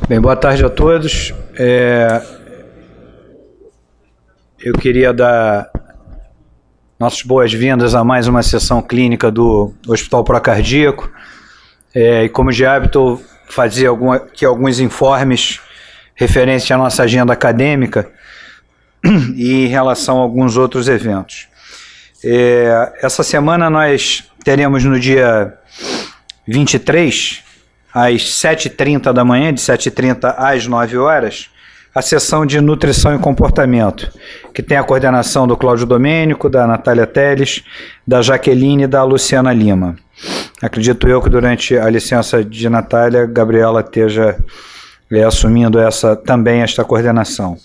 Bem, boa tarde a todos. Eu queria dar nossas boas-vindas a mais uma sessão clínica do Hospital Procardíaco. E como de hábito, fazer aqui alguns informes referentes à nossa agenda acadêmica e em relação a alguns outros eventos. Essa semana nós teremos no dia 23, às 7h30 da manhã, de 7h30 às 9 horas, a sessão de nutrição e comportamento, que tem a coordenação do Cláudio Domênico, da Natália Teles, da Jaqueline e da Luciana Lima. Acredito eu que durante a licença de Natália, Gabriela esteja assumindo também esta coordenação.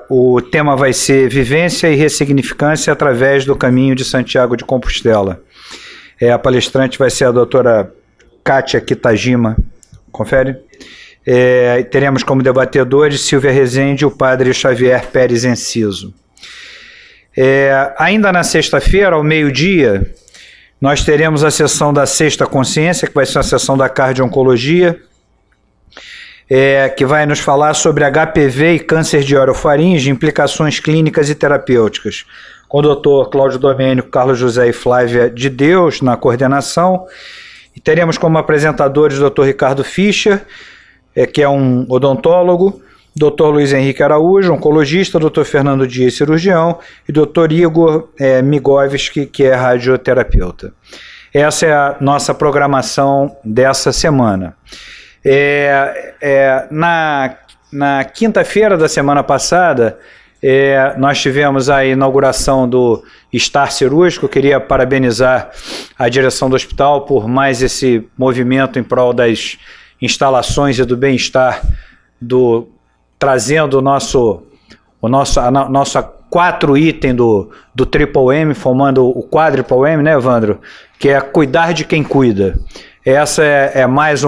O tema vai ser Vivência e Ressignificância através do Caminho de Santiago de Compostela. A palestrante vai ser a doutora Kátia Kitajima. Confere? Teremos como debatedores Silvia Rezende e o padre Xavier Pérez Enciso. Ainda na sexta-feira, ao meio-dia, nós teremos a sessão da Sexta Consciência, que vai ser a sessão da Cardio-Oncologia, que vai nos falar sobre HPV e câncer de orofaringe, implicações clínicas e terapêuticas, com o doutor Cláudio Domênico, Carlos José e Flávia de Deus na coordenação. E teremos como apresentadores o Dr. Ricardo Fischer, que é um odontólogo, Dr. Luiz Henrique Araújo, oncologista, Dr. Fernando Dias, cirurgião, e Dr. Igor Migovski, que é radioterapeuta. Essa é a nossa programação dessa semana. Na quinta-feira da semana passada, nós tivemos a inauguração do Star Cirúrgico. Eu queria parabenizar a direção do hospital por mais esse movimento em prol das instalações e do bem-estar, trazendo a nossa 4 item do Triple M, formando o Quadruple M, né, Evandro? Que é cuidar de quem cuida. Essa é mais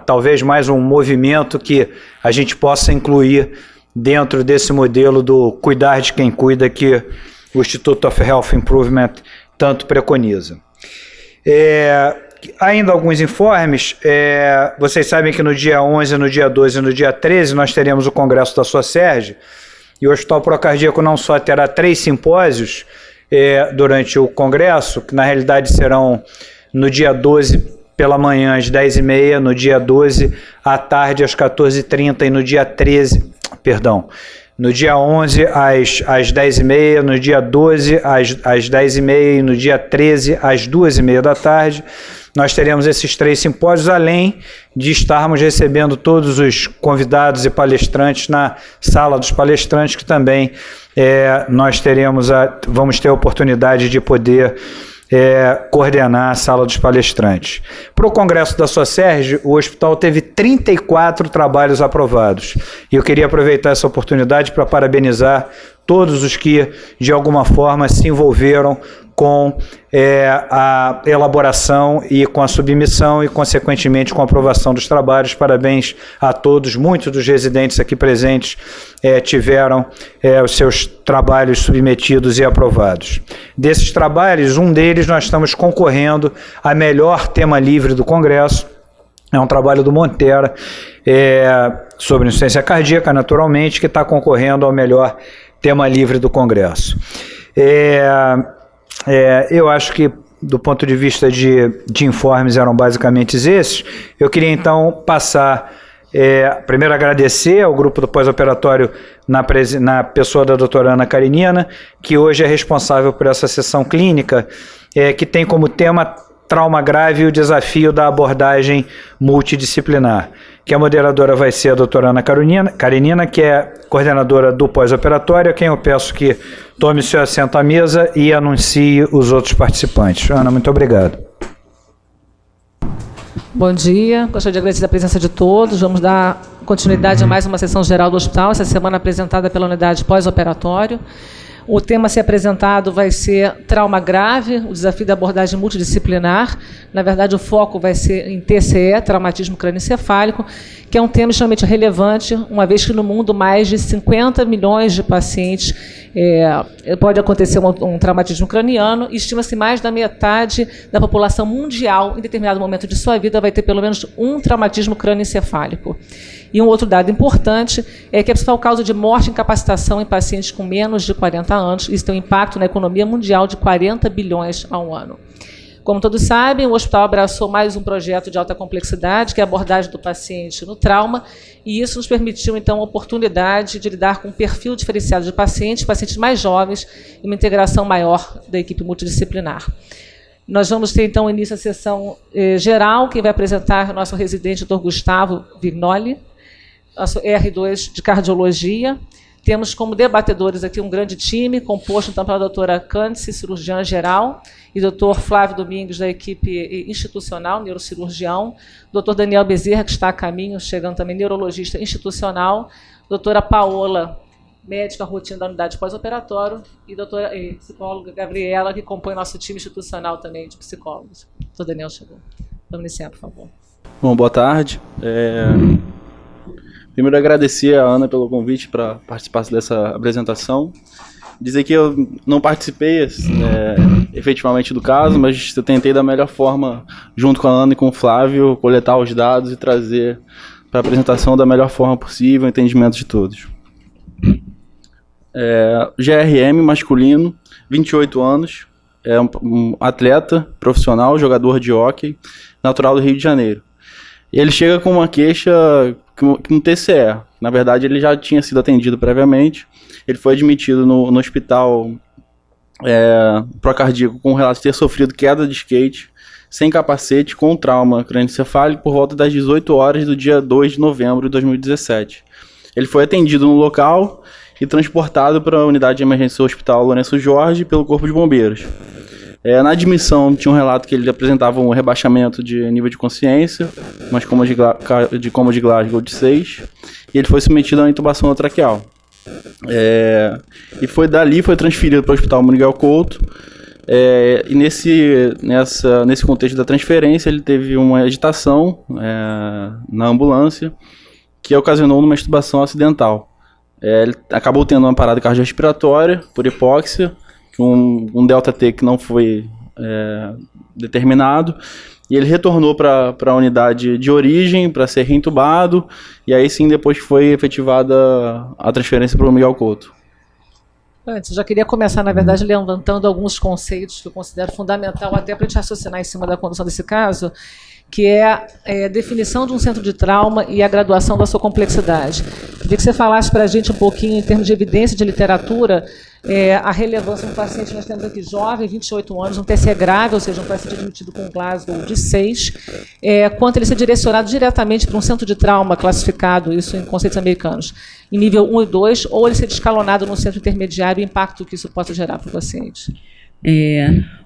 talvez mais um movimento que a gente possa incluir dentro desse modelo do cuidar de quem cuida que o Institute of Health Improvement tanto preconiza. Ainda alguns informes. Vocês sabem que no dia 11, no dia 12 e no dia 13 nós teremos o congresso da SOCERJ, e o Hospital Procardíaco não só terá 3 simpósios durante o congresso, que na realidade serão no dia 12 pela manhã às 10h30, no dia 12 à tarde às 14h30 e no dia 13, no dia 11 às 10h30, no dia 12 às 10h30 e no dia 13 às 2h30 da tarde. Nós teremos esses 3 simpósios, além de estarmos recebendo todos os convidados e palestrantes na sala dos palestrantes, que também nós vamos ter a oportunidade de poder coordenar a sala dos palestrantes. Para o congresso da SOCERJ, o hospital teve 34 trabalhos aprovados. E eu queria aproveitar essa oportunidade para parabenizar todos os que, de alguma forma, se envolveram com a elaboração e com a submissão e, consequentemente, com a aprovação dos trabalhos. Parabéns a todos. Muitos dos residentes aqui presentes tiveram os seus trabalhos submetidos e aprovados. Desses trabalhos, um deles nós estamos concorrendo a melhor tema livre do Congresso. É um trabalho do Montera, sobre insuficiência cardíaca, naturalmente, que está concorrendo ao melhor tema livre do Congresso. Eu acho que, do ponto de vista de informes, eram basicamente esses. Eu queria, então, passar, primeiro agradecer ao grupo do pós-operatório na pessoa da doutora Ana Karenina, que hoje é responsável por essa sessão clínica, que tem como tema trauma grave e o desafio da abordagem multidisciplinar, que a moderadora vai ser a doutora Ana Karenina, que é coordenadora do pós-operatório, a quem eu peço que tome seu assento à mesa e anuncie os outros participantes. Ana, muito obrigado. Bom dia, gostaria de agradecer a presença de todos. Vamos dar continuidade a mais uma sessão geral do hospital, essa semana apresentada pela unidade pós-operatório. O tema a ser apresentado vai ser trauma grave, o desafio da abordagem multidisciplinar. Na verdade, o foco vai ser em TCE, traumatismo crânioencefálico, que é um tema extremamente relevante, uma vez que no mundo mais de 50 milhões de pacientes pode acontecer um traumatismo craniano, e estima-se mais da metade da população mundial, em determinado momento de sua vida, vai ter pelo menos um traumatismo crânioencefálico. E um outro dado importante é que a principal causa de morte e incapacitação em pacientes com menos de 40 anos, isso tem um impacto na economia mundial de 40 bilhões ao ano. Como todos sabem, o hospital abraçou mais um projeto de alta complexidade, que é a abordagem do paciente no trauma, e isso nos permitiu, então, a oportunidade de lidar com um perfil diferenciado de pacientes mais jovens, e uma integração maior da equipe multidisciplinar. Nós vamos ter, então, início a sessão geral. Quem vai apresentar é o nosso residente, Dr. Gustavo Vignoli, nosso R2 de cardiologia. Temos como debatedores aqui um grande time, composto então pela doutora Cândice, cirurgiã geral, e doutor Flávio Domingos, da equipe institucional, neurocirurgião, doutor Daniel Bezerra, que está a caminho, chegando também, neurologista institucional, doutora Paola, médica rotina da unidade pós-operatório, e doutora psicóloga Gabriela, que compõe nosso time institucional também de psicólogos. Doutor Daniel chegou. Vamos iniciar, por favor. Bom, boa tarde. Primeiro, agradecer a Ana pelo convite para participar dessa apresentação. Dizer que eu não participei efetivamente do caso, mas eu tentei da melhor forma, junto com a Ana e com o Flávio, coletar os dados e trazer para a apresentação da melhor forma possível, o entendimento de todos. GRM masculino, 28 anos, é um atleta profissional, jogador de hóquei, natural do Rio de Janeiro. E ele chega com uma queixa com um TCE. Na verdade, ele já tinha sido atendido previamente. Ele foi admitido no hospital procardíaco com o relato de ter sofrido queda de skate, sem capacete, com trauma crânioencefálico, por volta das 18 horas do dia 2 de novembro de 2017. Ele foi atendido no local e transportado para a unidade de emergência do Hospital Lourenço Jorge pelo Corpo de Bombeiros. Na admissão, tinha um relato que ele apresentava um rebaixamento de nível de consciência, mas coma de Glasgow de 6, e ele foi submetido a uma intubação traqueal. E dali foi transferido para o Hospital Miguel Couto, e nesse contexto da transferência, ele teve uma agitação na ambulância, que ocasionou uma extubação acidental. Ele acabou tendo uma parada cardiorrespiratória por hipóxia, um delta-T que não foi determinado, e ele retornou para a unidade de origem para ser reintubado, e aí sim depois foi efetivada a transferência para o Miguel Couto. Antes, eu já queria começar, na verdade, levantando alguns conceitos que eu considero fundamental até para a gente raciocinar em cima da condução desse caso, que é a definição de um centro de trauma e a graduação da sua complexidade. Queria que você falasse para a gente um pouquinho, em termos de evidência de literatura, a relevância de um paciente, nós temos aqui jovem, 28 anos, um TCE grave, ou seja, um paciente admitido com Glasgow de 6, quanto ele ser direcionado diretamente para um centro de trauma classificado, isso em conceitos americanos, em nível 1 e 2, ou ele ser escalonado no centro intermediário e o impacto que isso possa gerar para o paciente.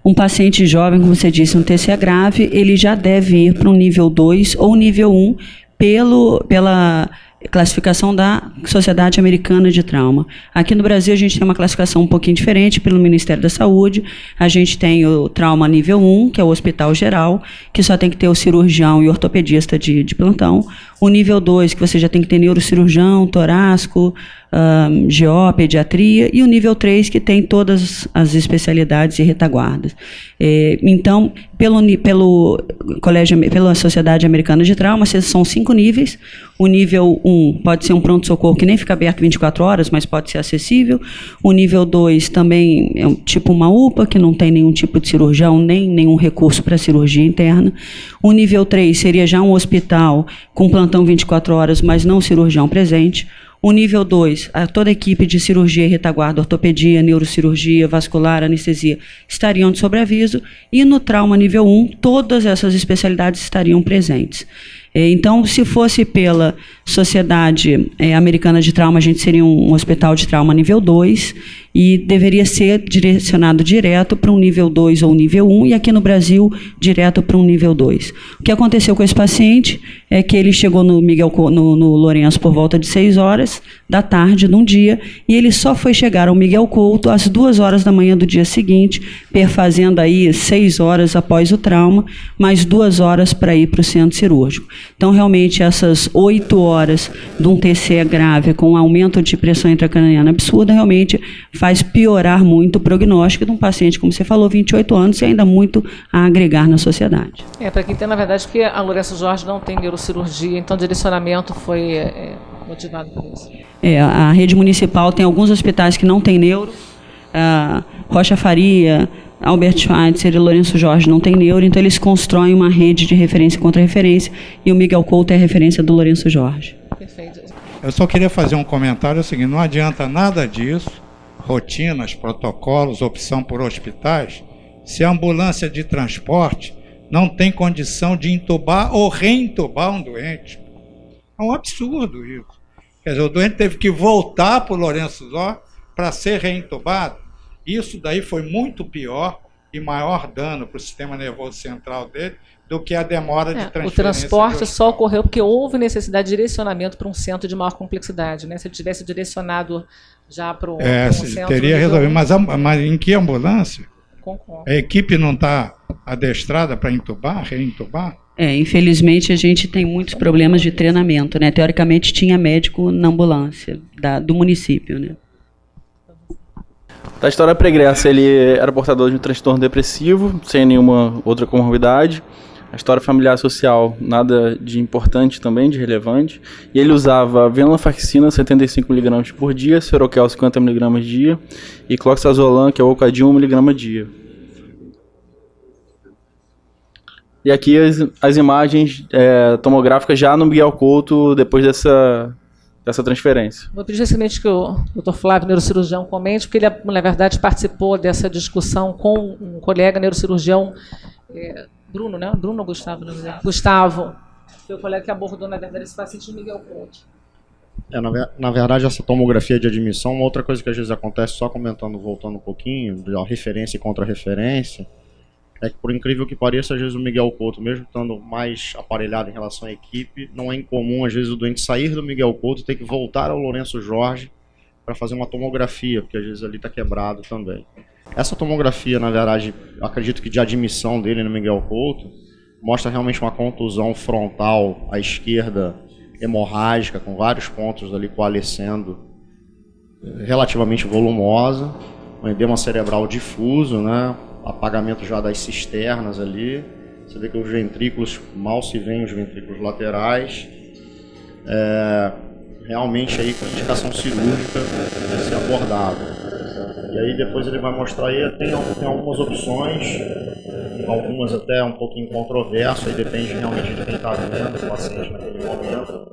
Um paciente jovem, como você disse, um TCE grave, ele já deve ir para um nível 2 ou nível 1 pela classificação da Sociedade Americana de Trauma. Aqui no Brasil a gente tem uma classificação um pouquinho diferente pelo Ministério da Saúde. A gente tem o trauma nível 1, que é o hospital geral, que só tem que ter o cirurgião e o ortopedista de plantão. O nível 2, que você já tem que ter neurocirurgião, torácico, GO, pediatria, e o nível 3, que tem todas as especialidades e retaguardas. Então, pela Sociedade Americana de Trauma, são 5 níveis. O nível 1 pode ser um pronto-socorro que nem fica aberto 24 horas, mas pode ser acessível. O nível 2 também é tipo uma UPA, que não tem nenhum tipo de cirurgião, nem nenhum recurso para cirurgia interna. O nível 3 seria já um hospital com plantão 24 horas, mas não cirurgião presente. O nível 2, toda a equipe de cirurgia e retaguarda, ortopedia, neurocirurgia, vascular, anestesia, estariam de sobreaviso. E no trauma nível 1, todas essas especialidades estariam presentes. Então, se fosse pela Sociedade Americana de Trauma, a gente seria um hospital de trauma nível 2 e deveria ser direcionado direto para um nível 2 ou nível 1, e aqui no Brasil, direto para um nível 2. O que aconteceu com esse paciente é que ele chegou no no Lourenço por volta de 6 horas da tarde, num dia, e ele só foi chegar ao Miguel Couto às 2 horas da manhã do dia seguinte, perfazendo aí 6 horas após o trauma, mais 2 horas para ir para o centro cirúrgico. Então, realmente, essas 8 horas de um TCE grave com um aumento de pressão intracraniana absurda, realmente faz piorar muito o prognóstico de um paciente, como você falou, 28 anos e ainda muito a agregar na sociedade. Para quem tem, na verdade, porque a Lourenço Jorge não tem neurocirurgia, então o direcionamento foi motivado por isso. A rede municipal tem alguns hospitais que não tem neuro, Rocha Faria, Albert Schweitzer e Lourenço Jorge não tem neuro, então eles constroem uma rede de referência contra referência, e o Miguel Couto é a referência do Lourenço Jorge. Perfeito. Eu só queria fazer um comentário, é o seguinte, não adianta nada disso, rotinas, protocolos, opção por hospitais, se a ambulância de transporte não tem condição de entubar ou reentubar um doente. É um absurdo isso. Quer dizer, o doente teve que voltar para o Lourenço Jorge para ser reentubado. Isso daí foi muito pior e maior dano para o sistema nervoso central dele do que a demora de transferência. O transporte só ocorreu porque houve necessidade de direcionamento para um centro de maior complexidade, né? Se ele tivesse direcionado já para um centro... Teria resolvido. Mas em que ambulância? Concordo. A equipe não está adestrada para entubar, reentubar? Infelizmente a gente tem muitos problemas de treinamento, né? Teoricamente tinha médico na ambulância do município, né? Da história pregressa, ele era portador de um transtorno depressivo, sem nenhuma outra comorbidade. A história familiar social, nada de importante também, de relevante. E ele usava venlafaxina, 75mg por dia, Seroquel, 50mg dia, e cloxazolam, que é o Ocadil, 1mg dia. E aqui as imagens tomográficas já no Miguel Couto, depois dessa transferência. Vou pedir simplesmente que o Dr. Flávio, neurocirurgião, comente, porque ele, na verdade, participou dessa discussão com um colega neurocirurgião, Bruno, né? Bruno ou Gustavo? Não sei. Gustavo, foi o colega que abordou, na verdade, esse paciente de Miguel Couto. Na verdade, essa tomografia de admissão, uma outra coisa que às vezes acontece, só comentando, voltando um pouquinho, da referência e contra-referência, é que, por incrível que pareça, às vezes o Miguel Couto, mesmo estando mais aparelhado em relação à equipe, não é incomum, às vezes, o doente sair do Miguel Couto e ter que voltar ao Lourenço Jorge para fazer uma tomografia, porque às vezes ali está quebrado também. Essa tomografia, na verdade, acredito que de admissão dele no Miguel Couto, mostra realmente uma contusão frontal à esquerda, hemorrágica, com vários pontos ali coalescendo, relativamente volumosa, um edema cerebral difuso, né? Apagamento já das cisternas ali. Você vê que os ventrículos, mal se veem os ventrículos laterais. Realmente aí com indicação cirúrgica vai ser abordado. E aí depois ele vai mostrar aí, tem algumas opções, algumas até um pouquinho controversas, aí depende realmente de quem está vendo o paciente naquele momento.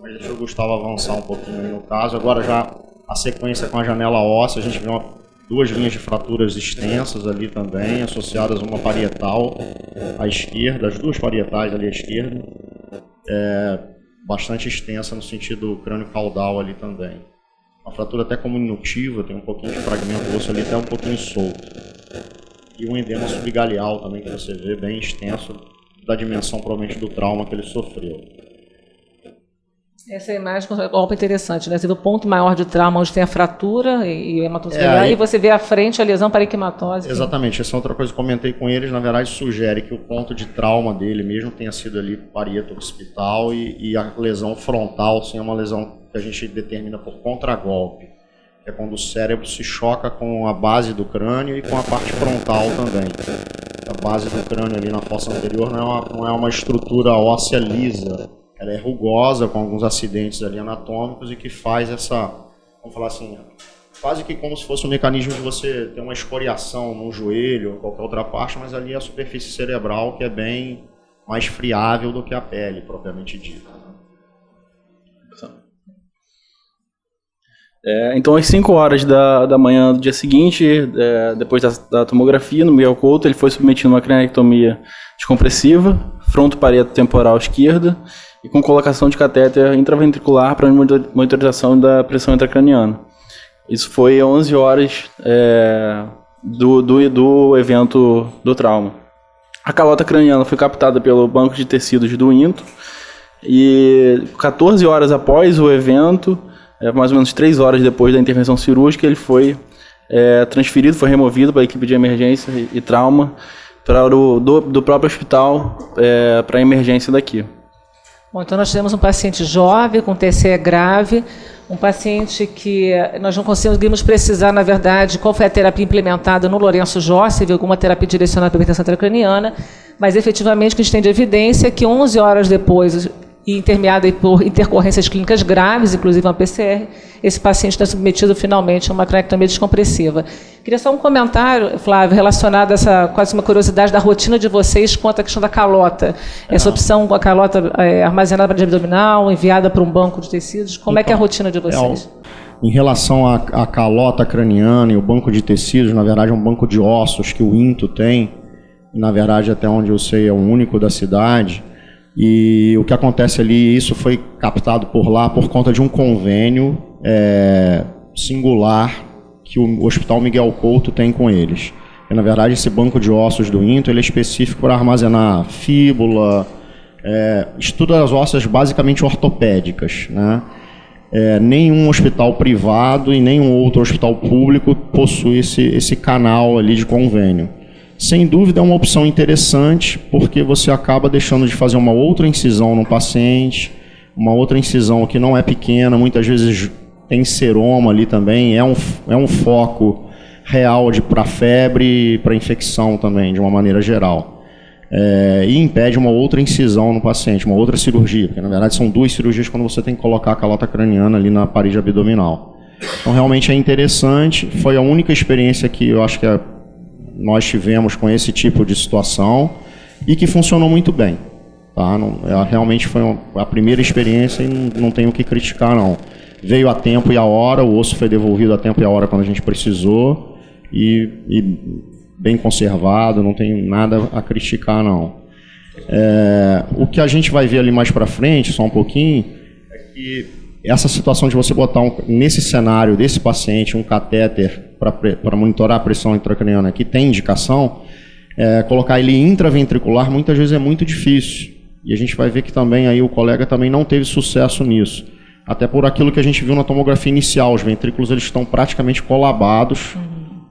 Mas deixa o Gustavo avançar um pouquinho aí no caso. Agora já a sequência com a janela óssea, a gente vê duas linhas de fraturas extensas ali também, associadas a uma parietal à esquerda, as duas parietais ali à esquerda, bastante extensa no sentido crânio-caudal ali também. Uma fratura até comunitiva, tem um pouquinho de fragmento osso ali, até um pouquinho solto. E um edema subgaleal também, que você vê, bem extenso, da dimensão provavelmente do trauma que ele sofreu. Essa imagem é um golpe interessante, né? Você vê o ponto maior de trauma, onde tem a fratura e o hematoma cerebral, e você vê à frente a lesão parenquimatose. Exatamente, essa é outra coisa que eu comentei com eles, na verdade sugere que o ponto de trauma dele mesmo tenha sido ali parieto occipital e a lesão frontal, sim, é uma lesão que a gente determina por contragolpe, que é quando o cérebro se choca com a base do crânio e com a parte frontal também. A base do crânio ali na fossa anterior não é uma estrutura óssea lisa, ela é rugosa, com alguns acidentes ali anatômicos e que faz essa, vamos falar assim, quase que como se fosse um mecanismo de você ter uma escoriação no joelho ou qualquer outra parte, mas ali é a superfície cerebral que é bem mais friável do que a pele, propriamente dita. Então, às 5 horas da manhã do dia seguinte, depois da tomografia, no Miguel Couto, ele foi submetido a uma craniotomia descompressiva, frontoparieto temporal esquerda, e com colocação de catéter intraventricular para monitorização da pressão intracraniana. Isso foi 11 horas do evento do trauma. A calota craniana foi captada pelo banco de tecidos do INTO E 14 horas após o evento, mais ou menos 3 horas depois da intervenção cirúrgica, ele foi transferido, foi removido para a equipe de emergência e trauma do próprio hospital para a emergência daqui. Bom, então nós tivemos um paciente jovem com TCE grave, um paciente que nós não conseguimos precisar, na verdade, qual foi a terapia implementada no Lourenço Jorge, se viu alguma terapia direcionada para a hipertensão intracraniana, mas efetivamente o que a gente tem de evidência é que 11 horas depois, e intermeada por intercorrências clínicas graves, inclusive uma PCR, esse paciente está submetido finalmente a uma cranectomia descompressiva. Queria só um comentário, Flávio, relacionado a essa, quase uma curiosidade da rotina de vocês quanto à questão da calota. Essa opção com a calota armazenada para a abdominal, enviada para um banco de tecidos, como é que é a rotina de vocês? Em relação à calota craniana e o banco de tecidos, na verdade é um banco de ossos que o INTO tem, na verdade até onde eu sei é o único da cidade. E o que acontece ali, isso foi captado por lá por conta de um convênio singular que o Hospital Miguel Couto tem com eles. E, na verdade, esse banco de ossos do INTO ele é específico para armazenar fíbula, estudas ósseas basicamente ortopédicas, né? Nenhum hospital privado e nenhum outro hospital público possui esse canal ali de convênio. Sem dúvida é uma opção interessante, porque você acaba deixando de fazer uma outra incisão no paciente, uma outra incisão que não é pequena, muitas vezes tem seroma ali também, é um foco real para febre e para infecção também, de uma maneira geral. E impede uma outra incisão no paciente, uma outra cirurgia, porque na verdade são 2 cirurgias quando você tem que colocar a calota craniana ali na parede abdominal. Então realmente é interessante, foi a única experiência que eu acho que nós tivemos com esse tipo de situação e que funcionou muito bem. Tá? Realmente foi a primeira experiência e não tenho o que criticar, não. Veio a tempo e a hora, o osso foi devolvido a tempo e a hora quando a gente precisou e bem conservado, não tenho nada a criticar, não. O que a gente vai ver ali mais para frente, só um pouquinho, é que essa situação de você botar nesse cenário desse paciente um catéter para monitorar a pressão intracraniana que tem indicação, colocar ele intraventricular muitas vezes é muito difícil. E a gente vai ver que também aí o colega também não teve sucesso nisso. Até por aquilo que a gente viu na tomografia inicial, os ventrículos eles estão praticamente colabados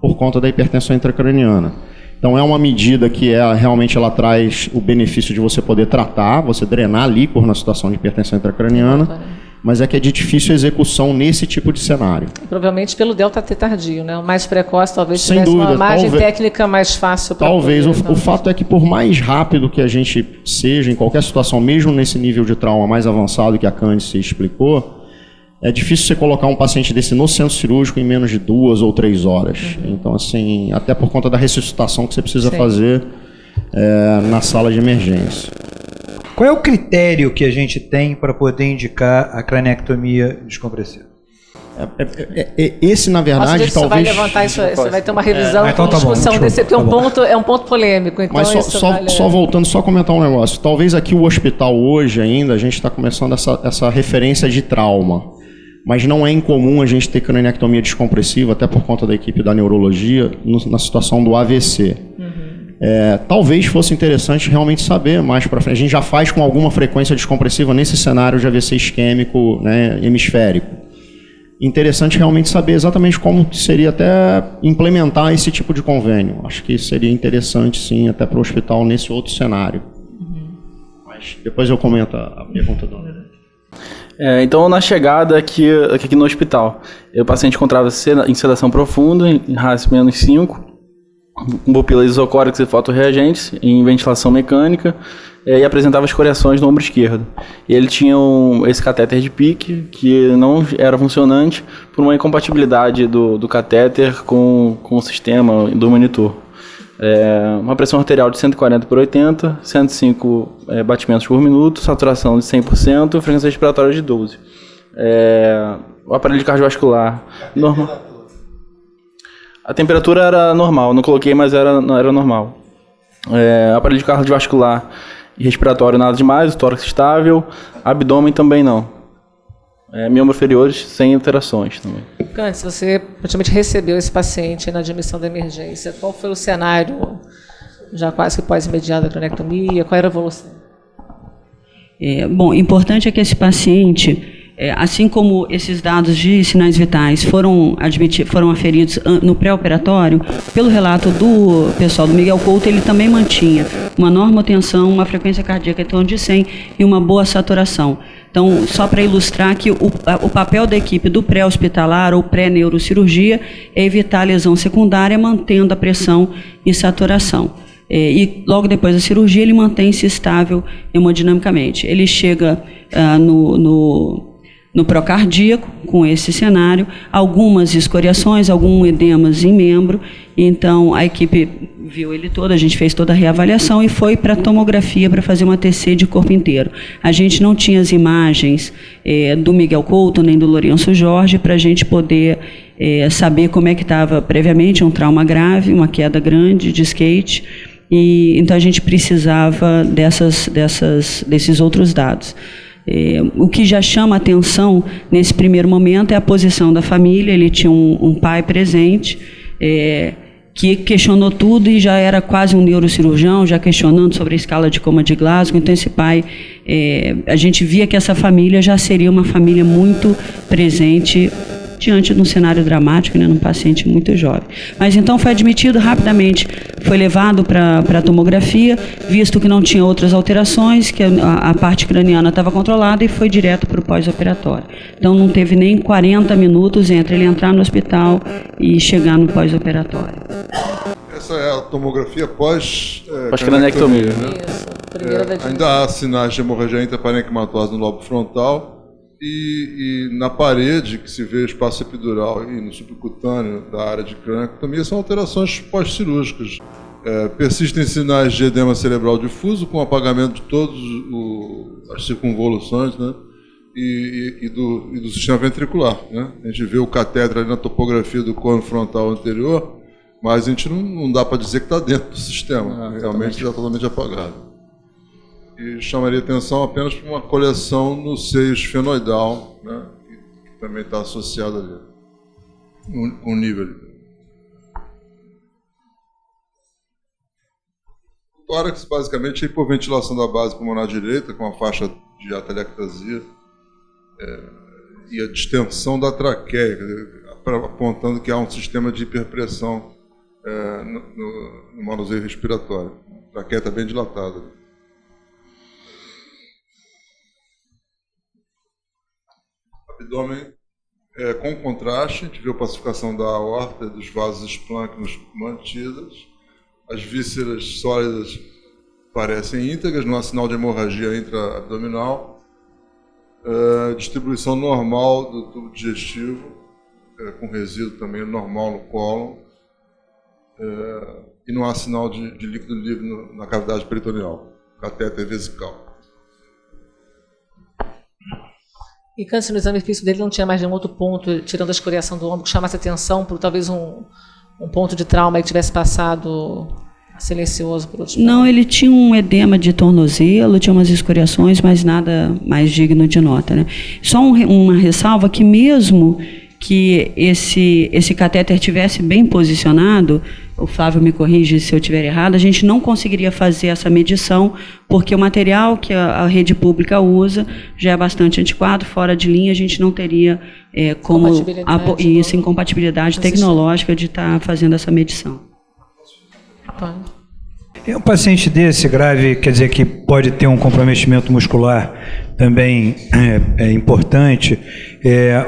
por conta da hipertensão intracraniana. Então é uma medida que realmente ela traz o benefício de você poder tratar, você drenar líquor na situação de hipertensão intracraniana, mas é que é de difícil execução nesse tipo de cenário. Provavelmente pelo delta T tardio, né? O mais precoce talvez Sem tivesse dúvida, uma margem técnica mais fácil para talvez. O fato é que por mais rápido que a gente seja em qualquer situação, mesmo nesse nível de trauma mais avançado que a Cândice explicou, é difícil você colocar um paciente desse no centro cirúrgico em menos de 2 ou 3 horas. Então, assim, até por conta da ressuscitação que você precisa fazer na sala de emergência. Qual é o critério que a gente tem para poder indicar a cranectomia descompressiva? Esse, na verdade, talvez... talvez... Você vai levantar isso, você vai ter uma revisão então com discussão desse, porque é um ponto polêmico. Então mas só voltando, só comentar um negócio. Talvez aqui o hospital hoje ainda, a gente está começando essa referência de trauma. Mas não é incomum a gente ter cranectomia descompressiva, até por conta da equipe da neurologia, na situação do AVC. Talvez fosse interessante realmente saber mais para frente. A gente já faz com alguma frequência descompressiva nesse cenário de AVC isquêmico, né, hemisférico. Interessante realmente saber exatamente como seria até implementar esse tipo de convênio. Acho que seria interessante, sim, até para o hospital nesse outro cenário. Mas depois eu comento a pergunta do André. Então, na chegada aqui no hospital, o paciente encontrava-se em sedação profunda, em RASS menos 5, com pupilas isocóricas e fotorreagentes, em ventilação mecânica, e apresentava escoriações no ombro esquerdo. E ele tinha esse catéter de PICC, que não era funcionante por uma incompatibilidade do catéter com o sistema do monitor. Uma pressão arterial de 140/80, 105 batimentos por minuto, saturação de 100%, frequência respiratória de 12. O aparelho cardiovascular normal. A temperatura era normal, não coloquei, mas era normal. Aparelho cardiovascular e respiratório nada demais, o tórax estável, abdômen também não. Membros inferiores sem alterações também. Cândice, você praticamente recebeu esse paciente na admissão da emergência. Qual foi o cenário já quase que pós-imediato da cranectomia? Qual era a evolução? Bom, importante é que esse paciente, assim como esses dados de sinais vitais foram aferidos no pré-operatório, pelo relato do pessoal do Miguel Couto, ele também mantinha uma normotensão, uma frequência cardíaca em torno de 100 e uma boa saturação. Então, só para ilustrar que o papel da equipe do pré-hospitalar ou pré-neurocirurgia é evitar a lesão secundária, mantendo a pressão e saturação. E logo depois da cirurgia ele mantém-se estável hemodinamicamente. Ele chega no procardíaco com esse cenário, algumas escoriações, alguns edemas em membro. Então a equipe viu ele todo, a gente fez toda a reavaliação e foi para a tomografia para fazer uma TC de corpo inteiro. A gente não tinha as imagens do Miguel Couto nem do Lourenço Jorge para a gente poder saber como é que estava previamente um trauma grave, uma queda grande de skate. E então a gente precisava desses outros dados. O que já chama atenção nesse primeiro momento é a posição da família. Ele tinha um pai presente que questionou tudo e já era quase um neurocirurgião, já questionando sobre a escala de coma de Glasgow. Então esse pai, a gente via que essa família já seria uma família muito presente diante de um cenário dramático, né, num paciente muito jovem. Mas então foi admitido rapidamente, foi levado para a tomografia, visto que não tinha outras alterações, que a parte craniana estava controlada, e foi direto para o pós-operatório. Então não teve nem 40 minutos entre ele entrar no hospital e chegar no pós-operatório. Essa é a tomografia pós-cranectomia. Isso, primeira da ainda há sinais de hemorragia intraparenquimatosa no lobo frontal. E na parede, que se vê espaço epidural e no subcutâneo da área de cranectomia, são alterações pós-cirúrgicas. Persistem sinais de edema cerebral difuso, com apagamento de todas as circunvoluções, né, e do sistema ventricular. Né? A gente vê o catéter ali na topografia do cone frontal anterior, mas a gente não dá para dizer que está dentro do sistema. Realmente está totalmente apagado. E chamaria atenção apenas para uma coleção no seio esfenoidal, né, que também está associada ali, um nível. O tórax, basicamente, é hipoventilação da base pulmonar direita, com a faixa de atelectasia, e a distensão da traqueia, apontando que há um sistema de hiperpressão no manuseio respiratório. A traqueia está bem dilatada. Abdômen com contraste, a gente viu a pacificação da aorta e dos vasos esplâncnicos mantidas. As vísceras sólidas parecem íntegras, não há sinal de hemorragia intra-abdominal. Distribuição normal do tubo digestivo, com resíduo também normal no cólon. E não há sinal de líquido livre na cavidade peritoneal, catéter vesical. E câncer no exame físico dele não tinha mais nenhum outro ponto, tirando a escoriação do ombro, que chamasse atenção por talvez um ponto de trauma que tivesse passado silencioso por outros. Não, ele tinha um edema de tornozelo, tinha umas escoriações, mas nada mais digno de nota, né? Só uma ressalva que mesmo que esse catéter tivesse bem posicionado, o Flávio me corrige se eu estiver errado, a gente não conseguiria fazer essa medição, porque o material que a rede pública usa já é bastante antiquado, fora de linha, a gente não teria como isso, incompatibilidade tecnológica de estar fazendo essa medição. Um paciente desse grave, quer dizer que pode ter um comprometimento muscular também importante,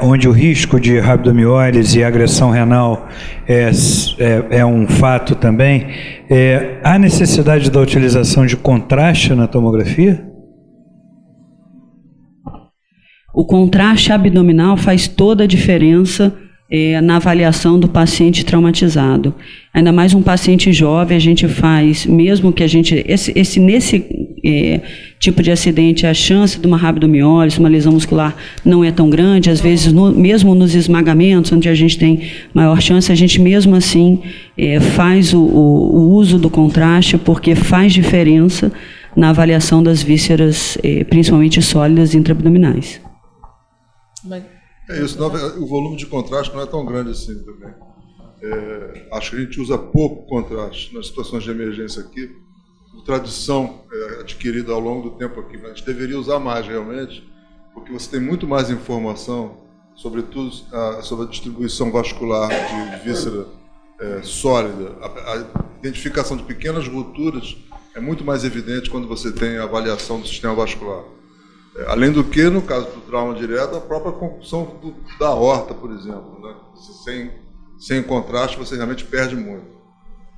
onde o risco de rabdomiólise e agressão renal é um fato também. Há necessidade da utilização de contraste na tomografia? O contraste abdominal faz toda a diferença na avaliação do paciente traumatizado. Ainda mais um paciente jovem, a gente faz, mesmo que a gente... Nesse tipo de acidente, a chance de uma rabdomiólise, uma lesão muscular, não é tão grande. Às vezes, mesmo nos esmagamentos, onde a gente tem maior chance, a gente mesmo assim faz o uso do contraste, porque faz diferença na avaliação das vísceras, principalmente sólidas intraabdominais. É isso, o volume de contraste não é tão grande assim também. Acho que a gente usa pouco contraste nas situações de emergência aqui, tradição adquirida ao longo do tempo aqui, mas a gente deveria usar mais realmente, porque você tem muito mais informação, sobretudo sobre a distribuição vascular de víscera sólida. A identificação de pequenas rupturas é muito mais evidente quando você tem a avaliação do sistema vascular. Além do que, no caso do trauma direto, a própria concussão da aorta, por exemplo, né? Sem contraste, você realmente perde muito.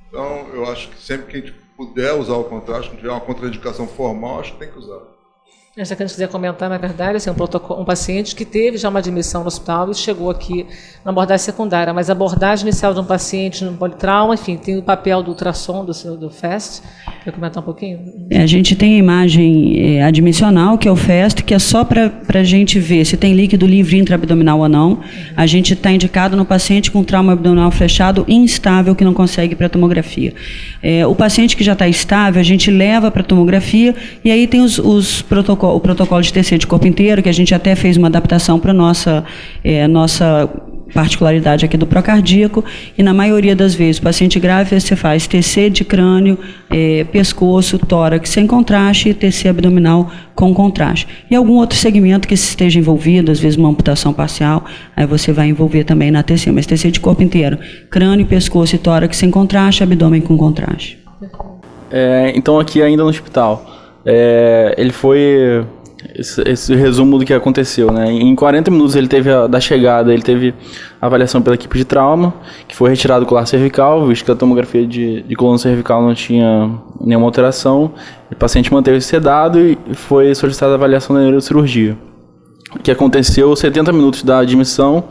Então, eu acho que sempre que a gente puder usar o contraste, quando tiver uma contraindicação formal, acho que tem que usar. Se a gente quiser comentar, na verdade, assim, um paciente que teve já uma admissão no hospital e chegou aqui na abordagem secundária, mas a abordagem inicial de um paciente no politrauma, enfim, tem o papel do ultrassom do FAST. Quer comentar um pouquinho? A gente tem a imagem admissional, que é o FAST, que é só para a gente ver se tem líquido livre intraabdominal ou não. A gente está indicado no paciente com trauma abdominal fechado instável, que não consegue ir para a tomografia. O paciente que já está estável, a gente leva para a tomografia, e aí tem o protocolo de TC de corpo inteiro, que a gente até fez uma adaptação para a nossa particularidade aqui do procardíaco, e na maioria das vezes, o paciente grave, você faz TC de crânio, pescoço, tórax sem contraste e TC abdominal com contraste. E algum outro segmento que esteja envolvido, às vezes uma amputação parcial, aí você vai envolver também na TC, mas TC de corpo inteiro, crânio, pescoço e tórax sem contraste, abdômen com contraste. Então aqui ainda no hospital, ele foi esse resumo do que aconteceu, né? Em 40 minutos da chegada, ele teve avaliação pela equipe de trauma, que foi retirado o colar cervical, visto que a tomografia de coluna cervical não tinha nenhuma alteração. O paciente manteve sedado e foi solicitada a avaliação da neurocirurgia, que aconteceu 70 minutos da admissão,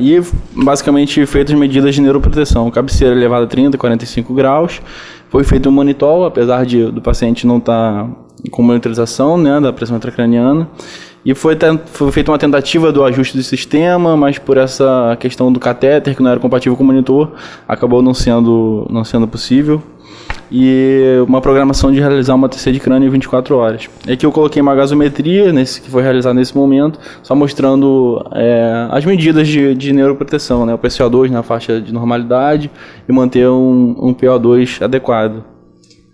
e basicamente feitas medidas de neuroproteção, cabeceira elevada a 30, 45 graus, foi feito um monitor, apesar do paciente não estar com monitorização, né, da pressão intracraniana, e foi feita uma tentativa do ajuste do sistema, mas por essa questão do catéter, que não era compatível com o monitor, acabou não sendo possível, e uma programação de realizar uma TC de crânio em 24 horas. Aqui eu coloquei uma gasometria, que foi realizada nesse momento, só mostrando as medidas de neuroproteção, né, o PCO2 na faixa de normalidade e manter um PO2 adequado.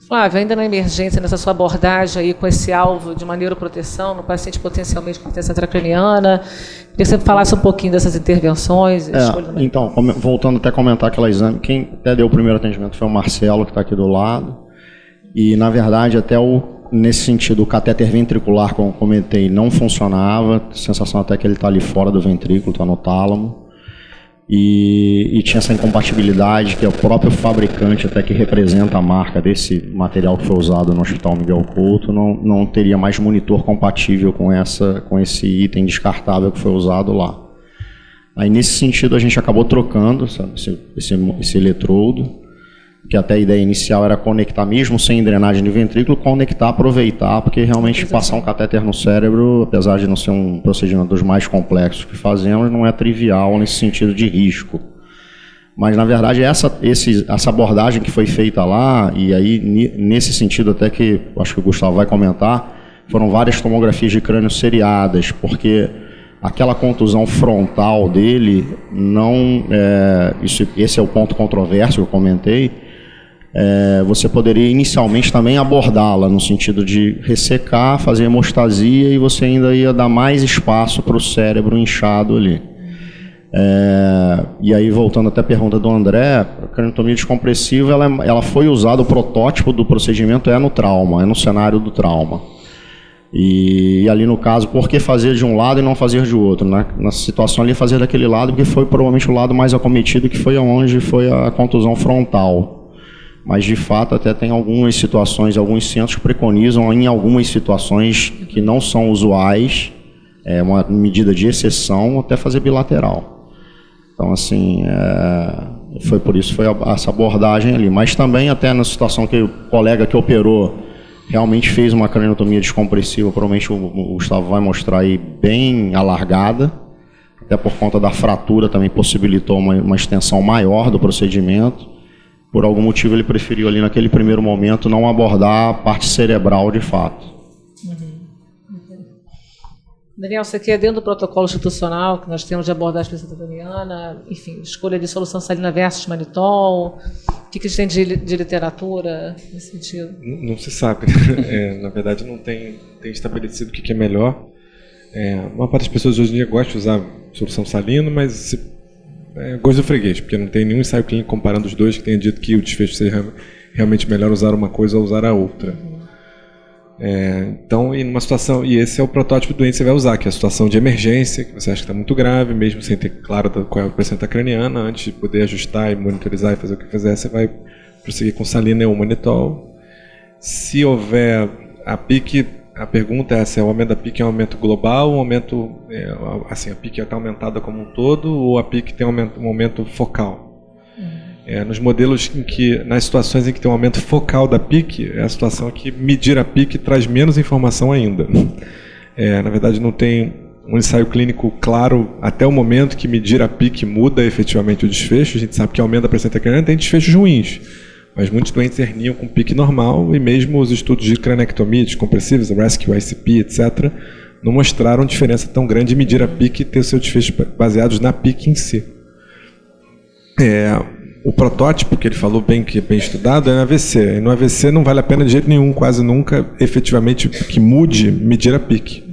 Flávio, ainda na emergência, nessa sua abordagem aí com esse alvo de uma neuroproteção no paciente potencialmente com hipertensão intracraniana, queria que você falasse um pouquinho dessas intervenções. Então, voltando até a comentar aquela exame, quem até deu o primeiro atendimento foi o Marcelo, que está aqui do lado, e na verdade nesse sentido o catéter ventricular, como eu comentei, não funcionava, sensação até que ele está ali fora do ventrículo, está no tálamo. E tinha essa incompatibilidade que é o próprio fabricante, até que representa a marca desse material que foi usado no Hospital Miguel Couto, não teria mais monitor compatível com esse item descartável que foi usado lá. Aí nesse sentido a gente acabou trocando esse eletrodo, que até a ideia inicial era conectar, mesmo sem drenagem de ventrículo, aproveitar, porque realmente passar um catéter no cérebro, apesar de não ser um procedimento dos mais complexos que fazemos, não é trivial nesse sentido de risco. Mas, na verdade, essa abordagem que foi feita lá, e aí, nesse sentido até que acho que o Gustavo vai comentar, foram várias tomografias de crânio seriadas, porque aquela contusão frontal dele, esse é o ponto controverso que eu comentei, você poderia inicialmente também abordá-la no sentido de ressecar, fazer hemostasia, e você ainda ia dar mais espaço para o cérebro inchado ali. E aí, voltando até a pergunta do André, a craniotomia descompressiva ela foi usada, o protótipo do procedimento no trauma, no cenário do trauma. E ali no caso, por que fazer de um lado e não fazer de outro? Né? Na situação ali, fazer daquele lado, porque foi provavelmente o lado mais acometido, que foi onde foi a contusão frontal. Mas, de fato, até tem algumas situações, alguns centros que preconizam em algumas situações que não são usuais, uma medida de exceção, até fazer bilateral. Então, assim, foi por isso foi essa abordagem ali. Mas também até na situação que o colega que operou realmente fez uma craniotomia descompressiva, provavelmente o Gustavo vai mostrar aí, bem alargada, até por conta da fratura também possibilitou uma extensão maior do procedimento. Por algum motivo ele preferiu ali naquele primeiro momento não abordar a parte cerebral de fato. Daniel, você quer, dentro do protocolo institucional que nós temos de abordagem pessoa-craniana, enfim, escolha de solução salina versus manitol, o que a gente tem de literatura nesse sentido? Não se sabe. Na verdade, não tem estabelecido o que é melhor. A maior parte das pessoas hoje em dia gosta de usar solução salina, mas gosto do freguês, porque não tem nenhum ensaio clínico comparando os dois que tenha dito que o desfecho seria realmente melhor usar uma coisa ou usar a outra. Então, e numa situação, e esse é o protótipo de doença que você vai usar, que é a situação de emergência, que você acha que está muito grave, mesmo sem ter claro qual é a placenta craniana, antes de poder ajustar e monitorizar e fazer o que fizer, você vai prosseguir com salina ou manitol. Se houver a PIC, a pergunta é se o aumento da PIC é um aumento global, um aumento, assim, a PIC está aumentada como um todo, ou a PIC tem um aumento focal? Nos modelos nas situações em que tem um aumento focal da PIC, é a situação que medir a PIC traz menos informação ainda. Na verdade, não tem um ensaio clínico claro até o momento que medir a PIC muda efetivamente o desfecho. A gente sabe que aumenta a placenta craniana, tem desfechos ruins, mas muitos doentes herniam com PIC normal, e mesmo os estudos de cranectomia descompressivas, RESCUE, ICP, etc., não mostraram diferença tão grande de medir a PIC e ter seus desfechos baseados na PIC em si. O protótipo que ele falou que é bem estudado é no AVC. E no AVC não vale a pena de jeito nenhum, quase nunca, efetivamente, que mude medir a PIC.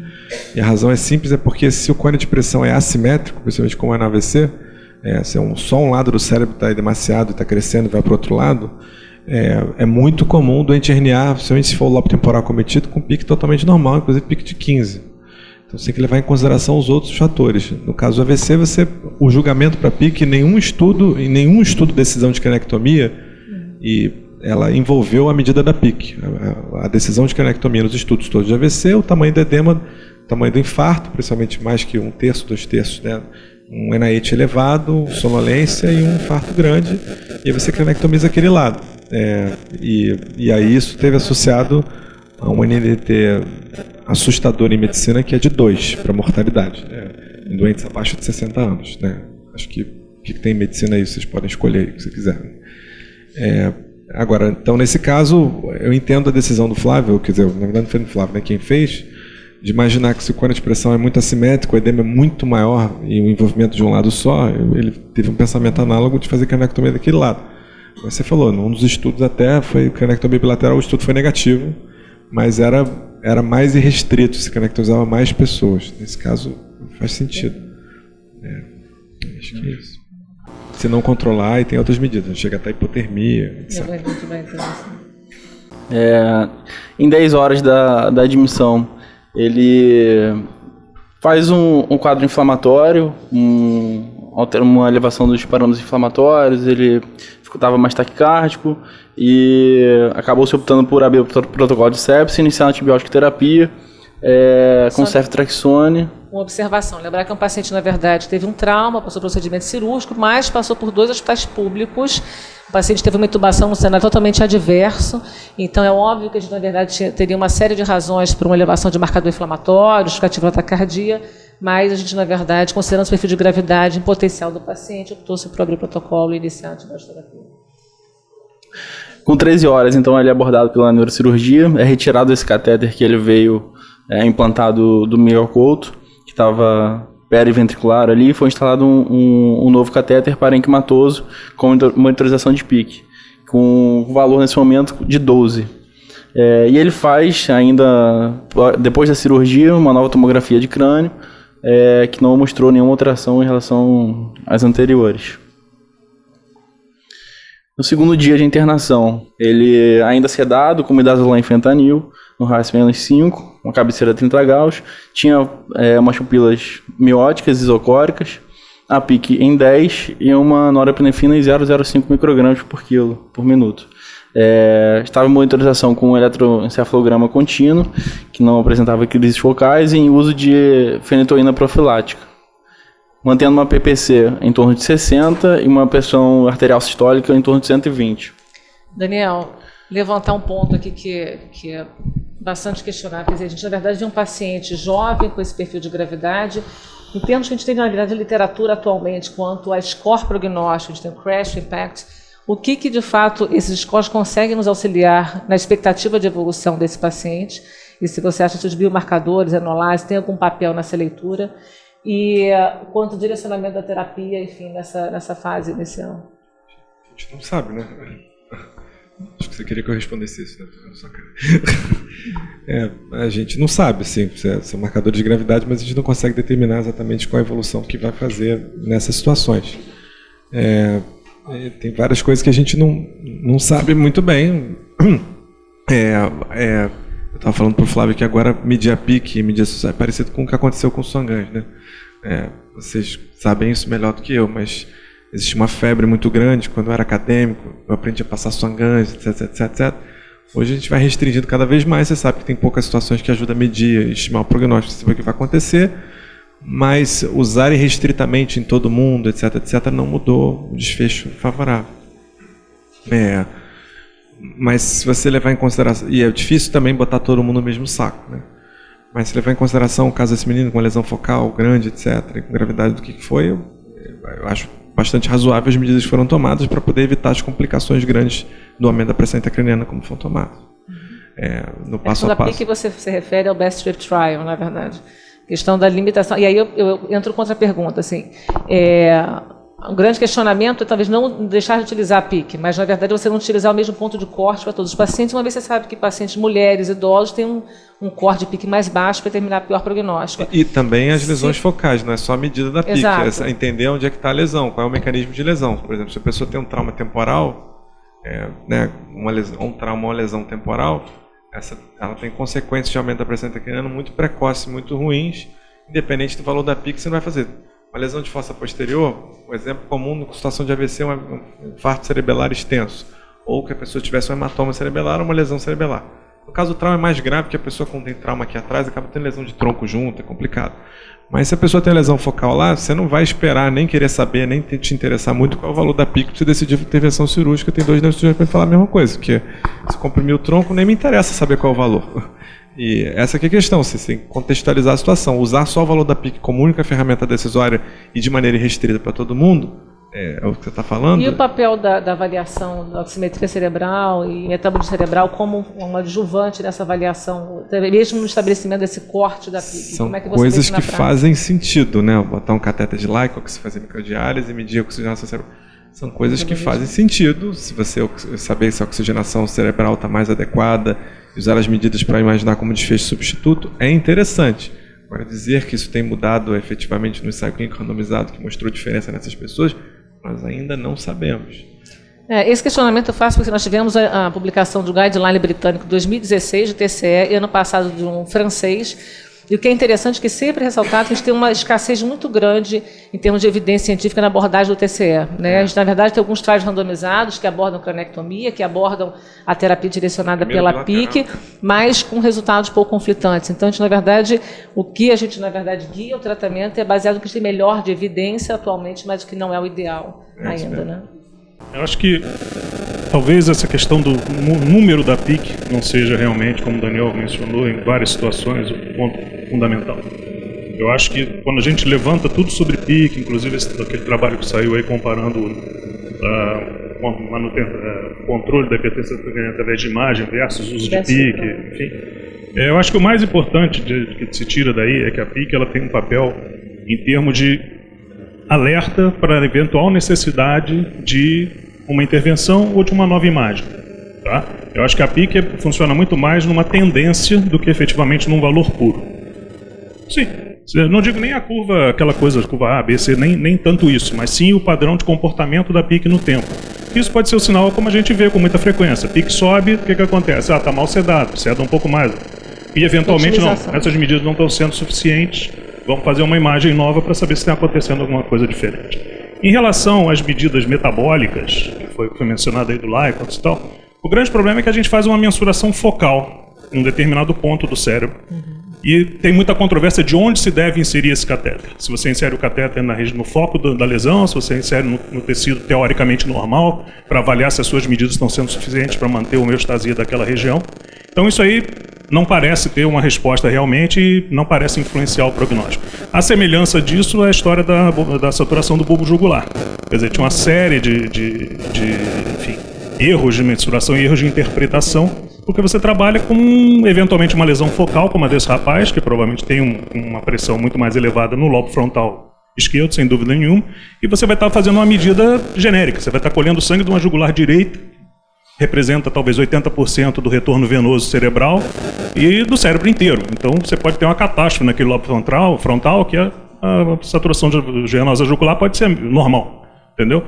E a razão é simples, é porque se o cone de pressão é assimétrico, principalmente como é no AVC, se só um lado do cérebro está demasiado, está crescendo e vai para o outro lado, é muito comum o doente herniar, principalmente se for o lobo temporal cometido, com PIC totalmente normal, inclusive PIC de 15. Então você tem que levar em consideração os outros fatores. No caso do AVC, o julgamento para PIC, em nenhum estudo de decisão de cranectomia, e ela envolveu a medida da PIC. A decisão de cranectomia nos estudos todos de AVC, o tamanho do edema, o tamanho do infarto, principalmente mais que 1/3, 2/3, né? Um NIH elevado, sonolência e um infarto grande, e aí você cranectomiza aquele lado. E aí isso teve associado a um NNT assustador em medicina, que é de 2 para mortalidade, em doentes abaixo de 60 anos. Acho que o que tem em medicina aí, vocês podem escolher o que vocês quiserem. Agora, então, nesse caso, eu entendo a decisão do Flávio, quer dizer, na verdade não foi do Flávio, quem fez, de imaginar que se o cone de pressão é muito assimétrico, o edema é muito maior e o envolvimento de um lado só, ele teve um pensamento análogo de fazer cranectomia daquele lado. Mas você falou, num dos estudos até foi cranectomia bilateral, o estudo foi negativo, mas era mais irrestrito, se cranectomizava mais pessoas. Nesse caso, faz sentido. Acho que é isso. Se não controlar, e tem outras medidas, chega até hipotermia, etc. Em 10 horas da admissão, ele faz um quadro inflamatório, uma elevação dos parâmetros inflamatórios, ele estava mais taquicárdico e acabou se optando por abrir o protocolo de sepsis, iniciar a antibiótico terapia com ceftriaxone. Uma observação, lembrar que é um paciente, na verdade, teve um trauma, passou por procedimento cirúrgico, mas passou por 2 hospitais públicos. O paciente teve uma intubação num cenário totalmente adverso, então é óbvio que a gente, na verdade, teria uma série de razões para uma elevação de marcador inflamatório, justificativa da taquicardia, mas a gente, na verdade, considerando o perfil de gravidade em potencial do paciente, optou-se por abrir o protocolo e iniciar a antibiótico terapia. Com 13 horas, então, ele é abordado pela neurocirurgia, é retirado esse catéter que ele veio implantado do Miguel Couto, que estava periventricular ali, e foi instalado um novo catéter parenquimatoso com monitorização de PIC, com valor nesse momento de 12. E ele faz ainda, depois da cirurgia, uma nova tomografia de crânio, que não mostrou nenhuma alteração em relação às anteriores. No segundo dia de internação, ele ainda sedado com midazolam e fentanil, no RAS-5, uma cabeceira 30 graus, tinha umas pupilas mióticas isocóricas, a PIC em 10 e uma norepinefrina em 0,05 microgramas por quilo por minuto. Estava em monitorização com um eletroencefalograma contínuo, que não apresentava crises focais, e em uso de fenitoína profilática, mantendo uma PPC em torno de 60 e uma pressão arterial sistólica em torno de 120. Daniel, levantar um ponto aqui que é bastante questionável. Quer dizer, a gente, na verdade, tem um paciente jovem com esse perfil de gravidade. Em termos que a gente tem, na verdade, de literatura atualmente, quanto a score prognóstico, a gente tem o crash impact, o que de fato esses scores conseguem nos auxiliar na expectativa de evolução desse paciente? e se você acha que os biomarcadores, enolases, tem algum papel nessa leitura, e quanto ao direcionamento da terapia, enfim, nessa fase inicial. A gente não sabe, né? Acho que você queria que eu respondesse isso, né? A gente não sabe, sim, são marcadores de gravidade, mas a gente não consegue determinar exatamente qual a evolução que vai fazer nessas situações. Tem várias coisas que a gente não sabe muito bem. Eu estava falando para o Flávio que agora medir a PIC e medir a SUSAR é parecido com o que aconteceu com o Swan-Ganz, né? Vocês sabem isso melhor do que eu, mas existe uma febre muito grande. Quando eu era acadêmico, eu aprendi a passar Swan-Ganz, etc. Hoje a gente vai restringindo cada vez mais. Você sabe que tem poucas situações que ajudam a medir e estimar o prognóstico, você vê o que vai acontecer, mas usar irrestritamente em todo mundo, etc, não mudou o desfecho favorável. Mas se você levar em consideração, e é difícil também botar todo mundo no mesmo saco, né? Mas se levar em consideração o caso desse menino com uma lesão focal grande, etc, e com gravidade do que foi, eu acho bastante razoável as medidas que foram tomadas para poder evitar as complicações grandes do aumento da pressão intracraniana como foram tomadas. No passo a passo. A PIC você se refere ao Best Fit Trial, na verdade. Questão da limitação. E aí eu entro contra a pergunta, assim. Um grande questionamento é talvez não deixar de utilizar a PIC, mas na verdade você não utilizar o mesmo ponto de corte para todos os pacientes, uma vez você sabe que pacientes mulheres, idosos, têm um corte de PIC mais baixo para determinar pior prognóstico. E também as lesões focais, não é só a medida da PIC, é entender onde é que está a lesão, qual é o mecanismo de lesão. Por exemplo, se a pessoa tem um trauma temporal, um trauma ou uma lesão temporal, ela tem consequências de aumento da pressão intracraniana muito precoces, muito ruins, independente do valor da PIC, você não vai fazer. Uma lesão de fossa posterior, um exemplo comum na situação de AVC é um infarto cerebelar extenso, ou que a pessoa tivesse um hematoma cerebelar ou uma lesão cerebelar. No caso, o trauma é mais grave, porque a pessoa, quando tem trauma aqui atrás, acaba tendo lesão de tronco junto, é complicado. Mas se a pessoa tem lesão focal lá, você não vai esperar, nem querer saber, nem te interessar muito qual é o valor da PIC para você decidir intervenção cirúrgica. Tem 2 neurocirurgiões para falar a mesma coisa, porque se comprimir o tronco, nem me interessa saber qual é o valor. E essa aqui é a questão, você tem que contextualizar a situação. Usar só o valor da PIC como única ferramenta decisória e de maneira irrestrita para todo mundo, é o que você está falando. E o papel da avaliação da oximetria cerebral e metabolismo cerebral como um adjuvante nessa avaliação, mesmo no estabelecimento desse corte da PIC? São como é que você coisas que fazem sentido, né? Botar um catéter de Lycox, fazer microdiálise e medir a oxigenação cerebral. São coisas que fazem sentido. Se você saber se a oxigenação cerebral está mais adequada e usar as medidas para imaginar como desfecho substituto, é interessante. Agora, dizer que isso tem mudado efetivamente no ensaio clínico randomizado, que mostrou diferença nessas pessoas, nós ainda não sabemos. Esse questionamento eu faço porque nós tivemos a publicação do Guideline britânico 2016 do TCE e ano passado de um francês. E o que é interessante é que sempre ressaltado que a gente tem uma escassez muito grande em termos de evidência científica na abordagem do TCE. Né? A gente, na verdade, tem alguns trials randomizados que abordam cranectomia, que abordam a terapia direcionada pela PIC, mas com resultados pouco conflitantes. Então, a gente, na verdade, o que a gente, na verdade, guia o tratamento é baseado no que tem melhor de evidência atualmente, mas o que não é o ideal ainda. Né? Eu acho que talvez essa questão do número da PIC não seja realmente, como o Daniel mencionou, em várias situações, o ponto fundamental. Eu acho que quando a gente levanta tudo sobre PIC, inclusive aquele trabalho que saiu aí comparando controle da hipertensão através de imagem versus uso de PIC, enfim. Eu acho que o mais importante que se tira daí é que a PIC ela tem um papel em termos de alerta para a eventual necessidade de uma intervenção ou de uma nova imagem. Tá? Eu acho que a PIC funciona muito mais numa tendência do que efetivamente num valor puro. Sim, não digo nem a curva, aquela coisa, curva A, B, C, nem tanto isso, mas sim o padrão de comportamento da PIC no tempo. Isso pode ser o sinal como a gente vê com muita frequência. A PIC sobe, o que acontece? Está mal sedado, ceda um pouco mais. E eventualmente não, essas medidas não estão sendo suficientes. Vamos fazer uma imagem nova para saber se está acontecendo alguma coisa diferente. Em relação às medidas metabólicas, que foi mencionado aí do Lycox e tal, o grande problema é que a gente faz uma mensuração focal em um determinado ponto do cérebro. E tem muita controvérsia de onde se deve inserir esse catéter. Se você insere o catéter no foco da lesão, se você insere no tecido teoricamente normal, para avaliar se as suas medidas estão sendo suficientes para manter a homeostasia daquela região. Então isso aí não parece ter uma resposta realmente e não parece influenciar o prognóstico. A semelhança disso é a história da saturação do bulbo jugular. Quer dizer, tinha uma série de erros de mensuração e erros de interpretação porque você trabalha com, eventualmente, uma lesão focal, como a desse rapaz, que provavelmente tem uma pressão muito mais elevada no lobo frontal esquerdo, sem dúvida nenhuma, e você vai estar fazendo uma medida genérica. Você vai estar colhendo sangue de uma jugular direita, representa talvez 80% do retorno venoso cerebral e do cérebro inteiro. Então, você pode ter uma catástrofe naquele lobo frontal que a saturação genosa jugular pode ser normal, entendeu?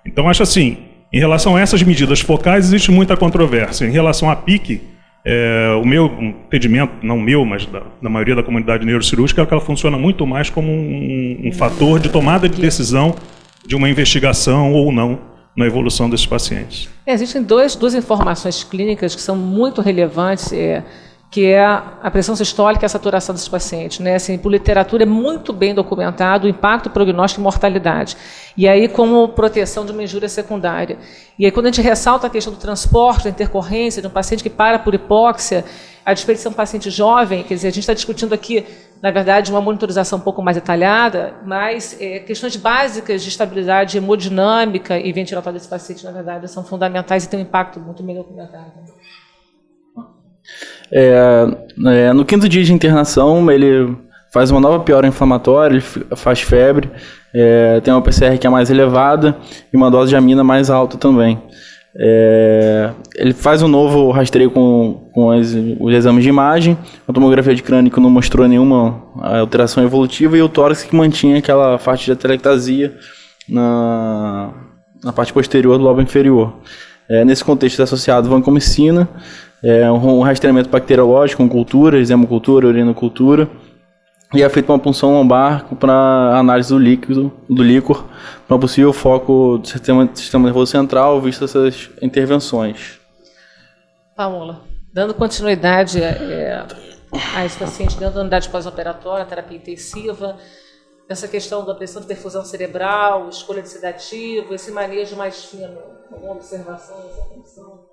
Então, acho assim, em relação a essas medidas focais, existe muita controvérsia. Em relação à PIC, o meu entendimento, não meu, mas da maioria da comunidade neurocirúrgica, é que ela funciona muito mais como um fator de tomada de decisão de uma investigação ou não na evolução desses pacientes. Existem duas informações clínicas que são muito relevantes, que é a pressão sistólica e a saturação desses pacientes, né? Assim, por literatura é muito bem documentado o impacto prognóstico e mortalidade. E aí, como proteção de uma injúria secundária. E aí, quando a gente ressalta a questão do transporte, da intercorrência de um paciente que para por hipóxia, a despeito de ser um paciente jovem, quer dizer, a gente está discutindo aqui, na verdade, uma monitorização um pouco mais detalhada, mas questões básicas de estabilidade hemodinâmica e ventilatória desse paciente, na verdade, são fundamentais e têm um impacto muito bem documentado. No 5º dia de internação, ele faz uma nova piora inflamatória, ele faz febre, tem uma PCR que é mais elevada e uma dose de amina mais alta também. Ele faz um novo rastreio com os exames de imagem, a tomografia de crânio não mostrou nenhuma alteração evolutiva e o tórax que mantinha aquela faixa de atelectasia na parte posterior do lobo inferior. Nesse contexto é associado vancomicina, um rastreamento bacteriológico com culturas, hemocultura, urinocultura, e é feita uma punção lombar para análise do líquor, para possível foco do sistema nervoso central, visto essas intervenções. Paola, dando continuidade a esse paciente dentro da unidade pós-operatória, terapia intensiva, essa questão da pressão de perfusão cerebral, escolha de sedativo, esse manejo mais fino, alguma observação nessa função?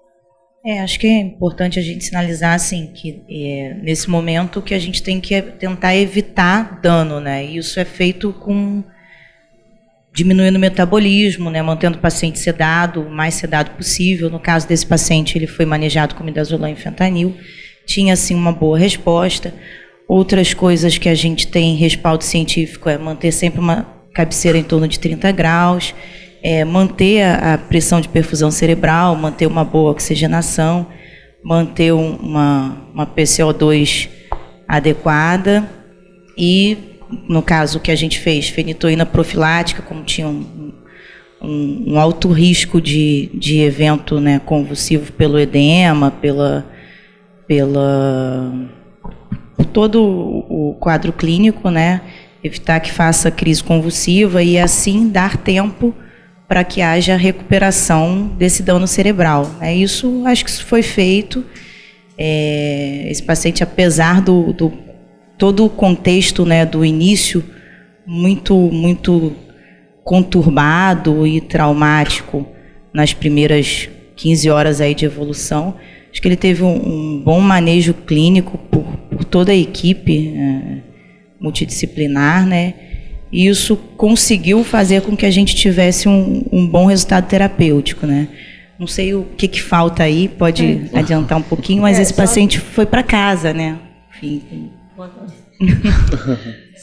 Acho que é importante a gente sinalizar assim, que nesse momento que a gente tem que tentar evitar dano, né? E isso é feito com diminuindo o metabolismo, né? Mantendo o paciente sedado, o mais sedado possível. No caso desse paciente, ele foi manejado com midazolam e fentanil, tinha assim uma boa resposta. Outras coisas que a gente tem respaldo científico é manter sempre uma cabeceira em torno de 30 graus, manter a pressão de perfusão cerebral, manter uma boa oxigenação, manter uma PCO2 adequada e, no caso que a gente fez, fenitoína profilática, como tinha um alto risco de evento, né, convulsivo pelo edema, por todo o quadro clínico, né, evitar que faça crise convulsiva e, assim, dar tempo para que haja recuperação desse dano cerebral. Isso, acho que isso foi feito. Esse paciente, apesar do todo o contexto, né, do início muito conturbado e traumático nas primeiras 15 horas aí de evolução, acho que ele teve um bom manejo clínico por toda a equipe multidisciplinar, né? E isso conseguiu fazer com que a gente tivesse um bom resultado terapêutico, né? Não sei o que falta aí, pode adiantar um pouquinho, mas esse paciente foi para casa, né? Enfim.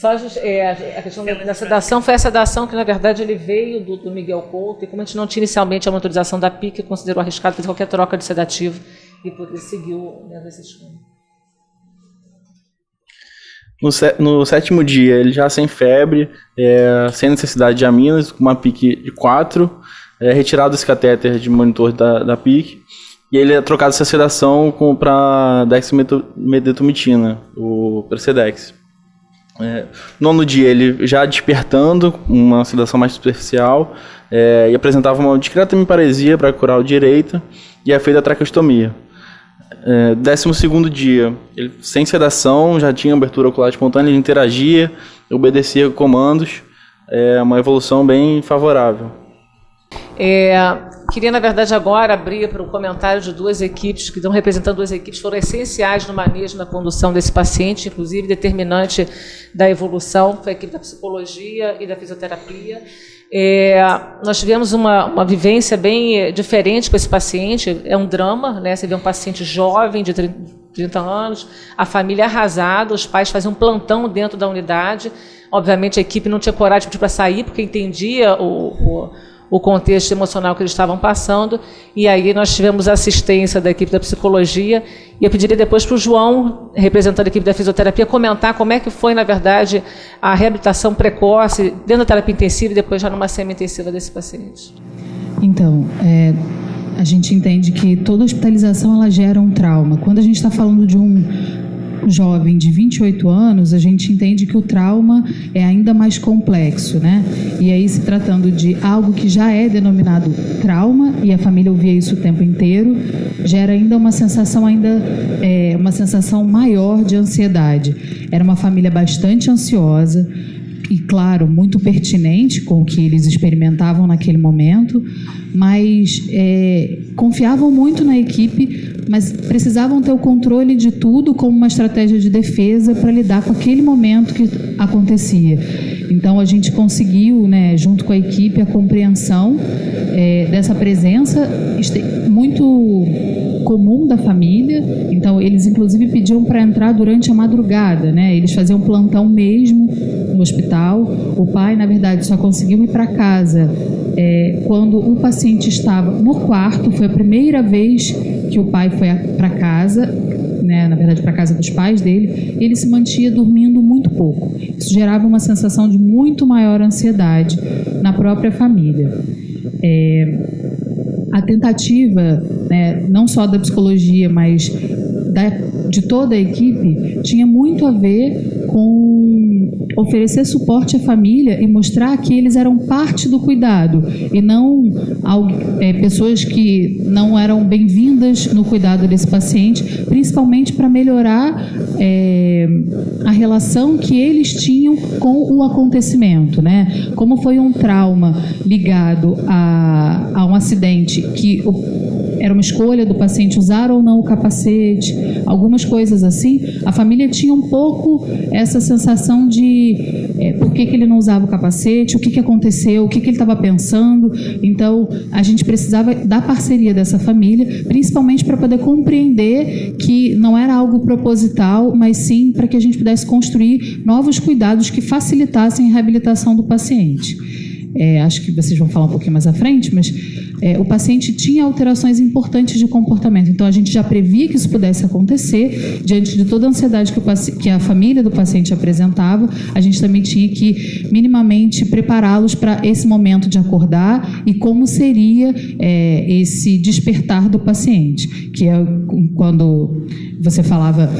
Só a questão da sedação foi a sedação que, na verdade, ele veio do Miguel Couto, e como a gente não tinha inicialmente a monitorização da PIC, considerou arriscado fazer qualquer troca de sedativo e por isso seguiu nessa escolha. No 7º dia, ele já sem febre, sem necessidade de aminas, com uma PIC de 4, retirado esse catéter de monitor da PIC, e ele é trocado essa sedação para dexmedetomidina, o Precedex. No 9º dia, ele já despertando, uma sedação mais superficial, e apresentava uma discreta hemiparesia para curar o direita, e é feita a traqueostomia. 12º dia, ele sem sedação, já tinha abertura ocular espontânea, ele interagia, obedecia comandos, uma evolução bem favorável. Queria, na verdade, agora abrir para o comentário de duas equipes, que estão representando duas equipes, foram essenciais no manejo, na condução desse paciente, inclusive determinante da evolução, foi a equipe da psicologia e da fisioterapia. Nós tivemos uma vivência bem diferente com esse paciente. É um drama, né? Você vê um paciente jovem, de 30 anos, a família arrasada, os pais faziam um plantão dentro da unidade. Obviamente a equipe não tinha coragem de pedir para sair, porque entendia o contexto emocional que eles estavam passando, e aí nós tivemos a assistência da equipe da psicologia, e eu pediria depois para o João, representando a equipe da fisioterapia, comentar como é que foi, na verdade, a reabilitação precoce dentro da terapia intensiva e depois já numa semi-intensiva desse paciente. Então, a gente entende que toda hospitalização ela gera um trauma. Quando a gente está falando de um jovem de 28 anos, a gente entende que o trauma é ainda mais complexo, né? E aí, se tratando de algo que já é denominado trauma, e a família ouvia isso o tempo inteiro, gera ainda uma sensação maior de ansiedade. Era uma família bastante ansiosa e, claro, muito pertinente com o que eles experimentavam naquele momento, mas confiavam muito na equipe, mas precisavam ter o controle de tudo como uma estratégia de defesa para lidar com aquele momento que acontecia. Então, a gente conseguiu, né, junto com a equipe, a compreensão dessa presença muito comum da família. Então, eles, inclusive, pediam para entrar durante a madrugada, né? Eles faziam plantão mesmo no hospital. O pai, na verdade, só conseguiu ir para casa quando o paciente estava no quarto. Foi a primeira vez que o pai foi para casa, né, na verdade para a casa dos pais dele. Ele se mantinha dormindo muito pouco. Isso gerava uma sensação de muito maior ansiedade na própria família. A tentativa, né, não só da psicologia, mas de toda a equipe, tinha muito a ver com oferecer suporte à família e mostrar que eles eram parte do cuidado e não pessoas que não eram bem-vindas no cuidado desse paciente, principalmente para melhorar a relação que eles tinham com o acontecimento, né? Como foi um trauma ligado a um acidente que era uma escolha do paciente usar ou não o capacete, algumas coisas assim, a família tinha um pouco essa sensação de por que ele não usava o capacete, o que aconteceu, o que ele estava pensando. Então, a gente precisava da parceria dessa família, principalmente para poder compreender que não era algo proposital, mas sim para que a gente pudesse construir novos cuidados que facilitassem a reabilitação do paciente. Acho que vocês vão falar um pouquinho mais à frente, mas o paciente tinha alterações importantes de comportamento. Então, a gente já previa que isso pudesse acontecer. Diante de toda a ansiedade que a família do paciente apresentava, a gente também tinha que minimamente prepará-los para esse momento de acordar e como seria esse despertar do paciente, que é quando você falava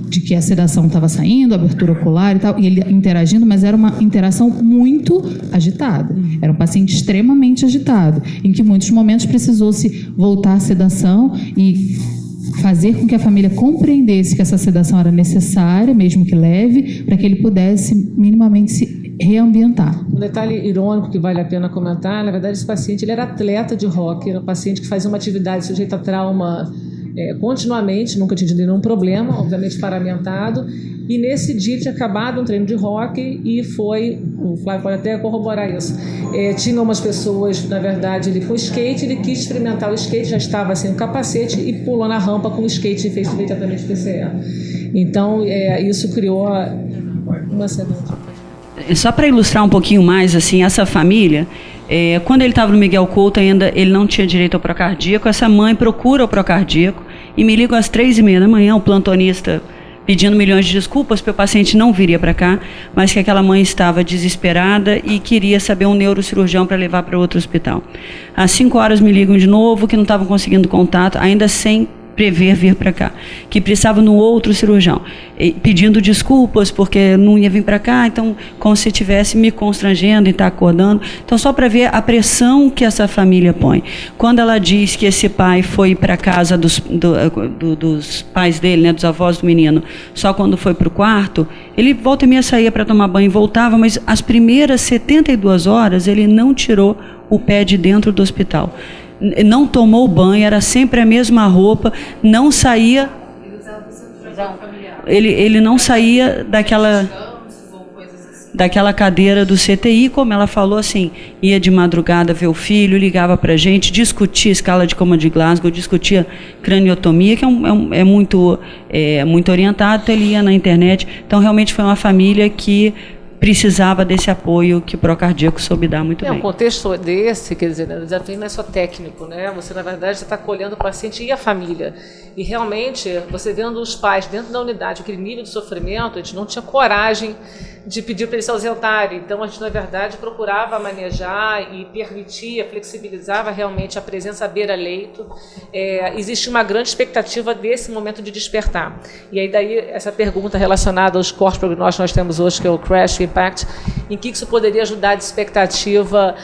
de que a sedação estava saindo, a abertura ocular e tal, e ele interagindo, mas era uma interação muito agitada. Era um paciente extremamente agitado, em que em muitos momentos precisou-se voltar à sedação e fazer com que a família compreendesse que essa sedação era necessária, mesmo que leve, para que ele pudesse minimamente se reambientar. Um detalhe irônico que vale a pena comentar, na verdade, esse paciente ele era atleta de hóquei, era um paciente que fazia uma atividade sujeita a trauma continuamente, nunca tinha tido nenhum problema, obviamente paramentado, e nesse dia tinha acabado um treino de hóquei e o Flávio pode até corroborar isso, tinha umas pessoas, na verdade, ele com skate, ele quis experimentar o skate, já estava sem o capacete e pulou na rampa com o skate e fez imediatamente PCR. Então, isso criou uma cena. Só para ilustrar um pouquinho mais, assim, essa família, quando ele estava no Miguel Couto ainda, ele não tinha direito ao procardíaco, essa mãe procura o procardíaco e me liga às 3h30 da manhã, o plantonista pedindo milhões de desculpas, porque o paciente não viria para cá, mas que aquela mãe estava desesperada e queria saber um neurocirurgião para levar para outro hospital. Às 5 horas me ligam de novo, que não estavam conseguindo contato, ainda sem prever vir para cá, que precisava no outro cirurgião, pedindo desculpas porque não ia vir para cá, então como se estivesse me constrangendo e acordando. Então, só para ver a pressão que essa família põe. Quando ela diz que esse pai foi para a casa dos pais dele, né, dos avós do menino, só quando foi para o quarto, ele volta e meia saía para tomar banho e voltava, mas as primeiras 72 horas ele não tirou o pé de dentro do hospital. Não tomou banho, era sempre a mesma roupa, não saía. Ele não saía daquela. daquela cadeira do CTI, como ela falou, assim, ia de madrugada ver o filho, ligava para a gente, discutia escala de coma de Glasgow, discutia craniotomia, que é muito orientado, então ele ia na internet. Então, realmente foi uma família que precisava desse apoio que o Procardíaco soube dar muito bem. Um contexto desse, quer dizer, o desafio não é só técnico, né? Você, na verdade, está acolhendo o paciente e a família. E, realmente, você vendo os pais dentro da unidade, aquele nível de sofrimento, a gente não tinha coragem de pedir para eles se ausentarem. Então, a gente, na verdade, procurava manejar e permitia, flexibilizava realmente a presença à beira-leito. Existe uma grande expectativa desse momento de despertar. E aí, daí, essa pergunta relacionada aos corpos prognósticos que nós temos hoje, que é o Crash Impact, em que isso poderia ajudar de expectativa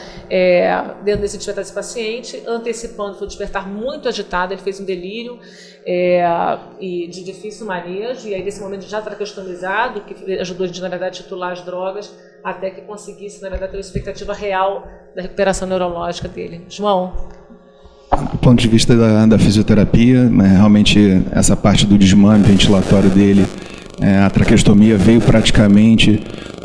dentro desse despertar desse paciente, antecipando, foi um despertar muito agitado, ele fez um delírio e de difícil manejo, e aí nesse momento já traqueostomizado, que ajudou a gente, na verdade, a titular as drogas, até que conseguisse, na verdade, ter uma expectativa real da recuperação neurológica dele. João? Do ponto de vista da fisioterapia, realmente essa parte do desmame ventilatório dele, a traqueostomia veio praticamente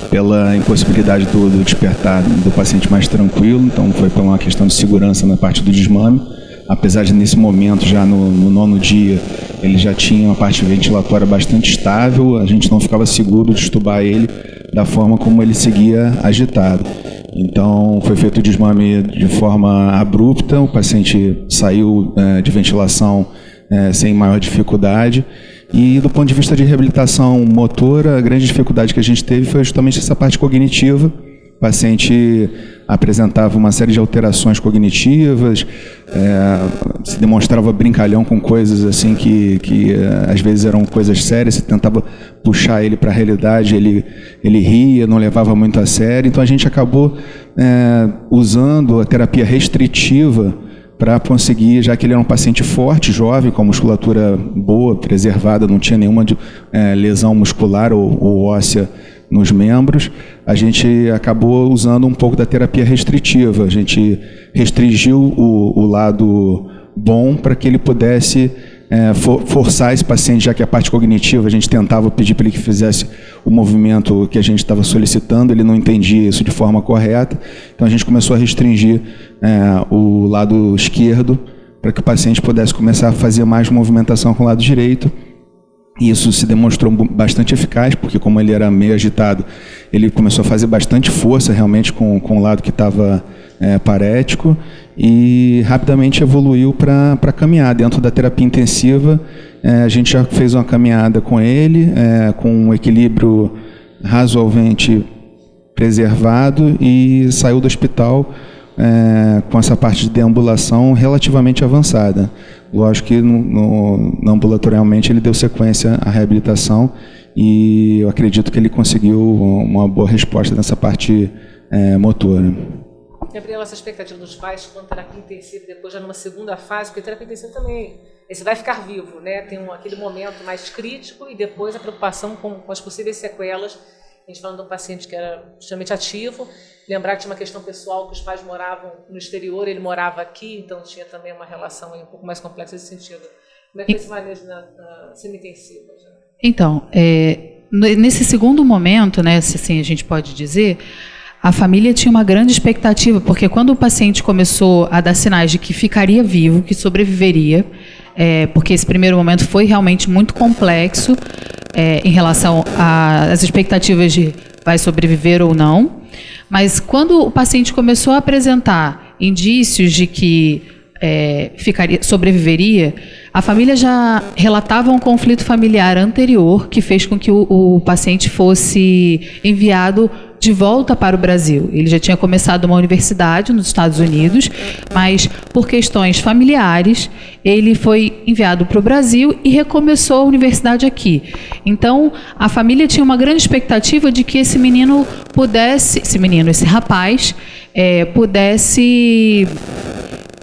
pela impossibilidade do despertar do paciente mais tranquilo, então foi por uma questão de segurança na parte do desmame. Apesar de nesse momento, já no 9º dia, ele já tinha uma parte ventilatória bastante estável, a gente não ficava seguro de estubar ele da forma como ele seguia agitado. Então foi feito o desmame de forma abrupta, o paciente saiu de ventilação sem maior dificuldade. E do ponto de vista de reabilitação motora, a grande dificuldade que a gente teve foi justamente essa parte cognitiva. O paciente apresentava uma série de alterações cognitivas, se demonstrava brincalhão com coisas assim que às vezes eram coisas sérias, se tentava puxar ele para a realidade, ele ria, não levava muito a sério. Então a gente acabou usando a terapia restritiva para conseguir, já que ele era um paciente forte, jovem, com a musculatura boa, preservada, não tinha nenhuma lesão muscular ou óssea nos membros, a gente acabou usando um pouco da terapia restritiva. A gente restringiu o lado bom para que ele pudesse forçar esse paciente, já que a parte cognitiva a gente tentava pedir para ele que fizesse o movimento que a gente estava solicitando, ele não entendia isso de forma correta, então a gente começou a restringir o lado esquerdo para que o paciente pudesse começar a fazer mais movimentação com o lado direito. E isso se demonstrou bastante eficaz, porque como ele era meio agitado, ele começou a fazer bastante força realmente com o lado que estava parético e rapidamente evoluiu para caminhar. Dentro da terapia intensiva, a gente já fez uma caminhada com ele, com um equilíbrio razoavelmente preservado e saiu do hospital com essa parte de deambulação relativamente avançada. Lógico que ambulatorialmente ele deu sequência à reabilitação e eu acredito que ele conseguiu uma boa resposta nessa parte motora. Gabriela, essa expectativa dos pais com terapia intensiva, depois já numa segunda fase, porque terapia intensiva também, você vai ficar vivo, né? Tem aquele momento mais crítico e depois a preocupação com as possíveis sequelas. A gente falando de um paciente que era extremamente ativo, lembrar que tinha uma questão pessoal, que os pais moravam no exterior, ele morava aqui, então tinha também uma relação aí um pouco mais complexa nesse sentido. Como é que foi esse manejo na semi-intensiva? Então, nesse segundo momento, né, assim a gente pode dizer, a família tinha uma grande expectativa, porque quando o paciente começou a dar sinais de que ficaria vivo, que sobreviveria, porque esse primeiro momento foi realmente muito complexo, em relação às expectativas de vai sobreviver ou não, mas quando o paciente começou a apresentar indícios de que sobreviveria, a família já relatava um conflito familiar anterior que fez com que o paciente fosse enviado de volta para o Brasil. Ele já tinha começado uma universidade nos Estados Unidos, mas por questões familiares, ele foi enviado para o Brasil e recomeçou a universidade aqui. Então, a família tinha uma grande expectativa de que esse rapaz, pudesse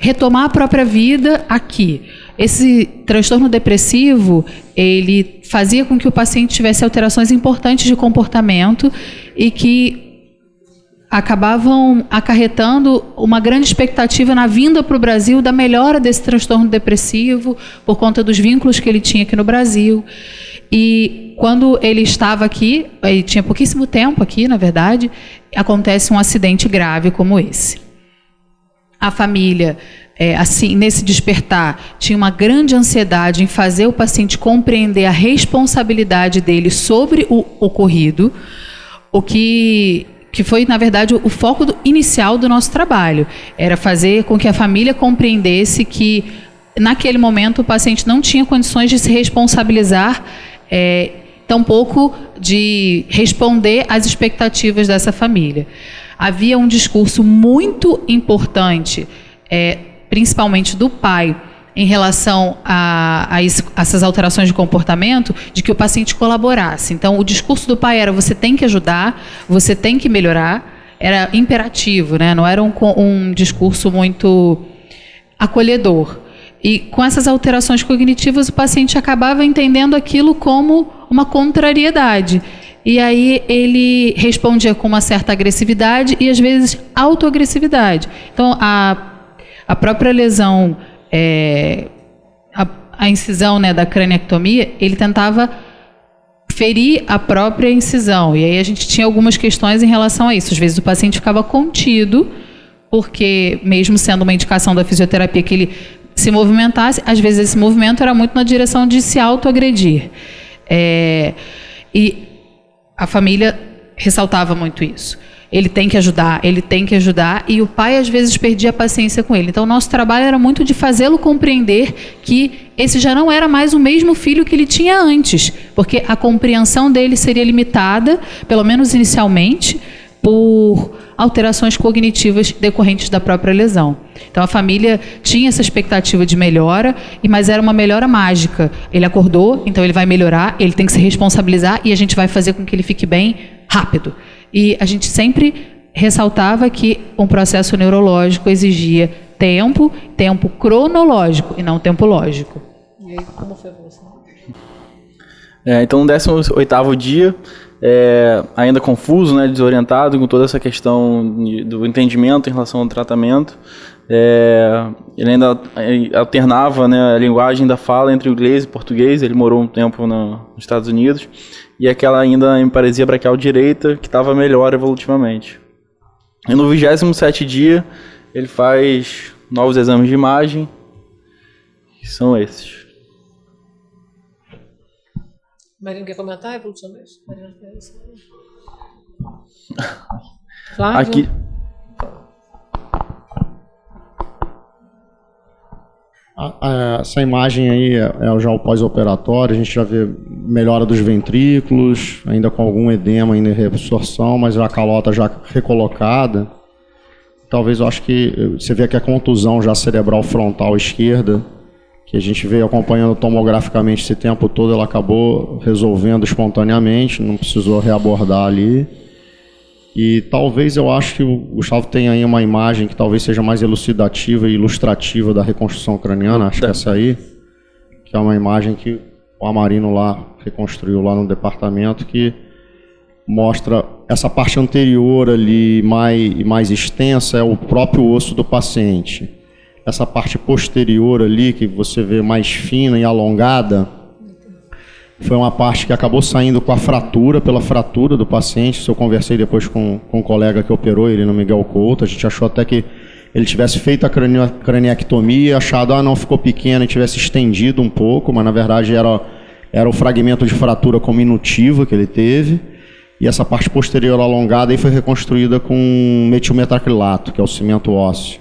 retomar a própria vida aqui. Esse transtorno depressivo, ele fazia com que o paciente tivesse alterações importantes de comportamento e que acabavam acarretando uma grande expectativa na vinda para o Brasil da melhora desse transtorno depressivo, por conta dos vínculos que ele tinha aqui no Brasil. E quando ele estava aqui, ele tinha pouquíssimo tempo aqui, na verdade, acontece um acidente grave como esse. A família, assim, nesse despertar, tinha uma grande ansiedade em fazer o paciente compreender a responsabilidade dele sobre o ocorrido, o que foi, na verdade, o foco inicial do nosso trabalho. Era fazer com que a família compreendesse que, naquele momento, o paciente não tinha condições de se responsabilizar, tampouco de responder às expectativas dessa família. Havia um discurso muito importante, principalmente do pai, em relação a essas alterações de comportamento, de que o paciente colaborasse. Então, o discurso do pai era: você tem que ajudar, você tem que melhorar, era imperativo, né? Não era um discurso muito acolhedor. E com essas alterações cognitivas, o paciente acabava entendendo aquilo como uma contrariedade. E aí ele respondia com uma certa agressividade e, às vezes, autoagressividade. Então, a própria lesão, a incisão, né, da craniectomia, ele tentava ferir a própria incisão. E aí a gente tinha algumas questões em relação a isso. Às vezes o paciente ficava contido, porque, mesmo sendo uma indicação da fisioterapia que ele se movimentasse, às vezes esse movimento era muito na direção de se autoagredir. E a família ressaltava muito isso. Ele tem que ajudar, e o pai às vezes perdia a paciência com ele. Então, nosso trabalho era muito de fazê-lo compreender que esse já não era mais o mesmo filho que ele tinha antes, porque a compreensão dele seria limitada, pelo menos inicialmente, por alterações cognitivas decorrentes da própria lesão. Então, a família tinha essa expectativa de melhora, mas era uma melhora mágica. Ele acordou, então ele vai melhorar, ele tem que se responsabilizar e a gente vai fazer com que ele fique bem rápido. E a gente sempre ressaltava que um processo neurológico exigia tempo cronológico e não tempo lógico. E aí, como foi para você? Então, no 18º dia, ainda confuso, né, desorientado com toda essa questão do entendimento em relação ao tratamento, ele ainda alternava, né, a linguagem da fala entre o inglês e o português. Ele morou um tempo nos Estados Unidos, e aquela ainda em paresia braquial direita, que estava melhor evolutivamente. E no 27º dia, ele faz novos exames de imagem, que são esses. Marina, quer comentar a evolução disso? Flávio? Aqui. Essa imagem aí é já o pós-operatório. A gente já vê melhora dos ventrículos, ainda com algum edema ainda em reabsorção, mas a calota já recolocada. Talvez, eu acho que você vê aqui a contusão já cerebral frontal esquerda, que a gente veio acompanhando tomograficamente esse tempo todo, ela acabou resolvendo espontaneamente, não precisou reabordar ali. E talvez, eu acho que o Gustavo tem aí uma imagem que talvez seja mais elucidativa e ilustrativa da reconstrução craniana, acho que essa aí, que é uma imagem que o Amarino lá reconstruiu lá no departamento, que mostra essa parte anterior ali mais extensa, é o próprio osso do paciente. Essa parte posterior ali, que você vê mais fina e alongada, foi uma parte que acabou saindo com a fratura, pela fratura do paciente. Isso eu conversei depois com um colega que operou ele no Miguel Couto. A gente achou até que ele tivesse feito a craniectomia, achado, não, ficou pequeno, e tivesse estendido um pouco, mas na verdade era o fragmento de fratura cominutiva que ele teve. E essa parte posterior alongada aí foi reconstruída com metilmetacrilato, que é o cimento ósseo.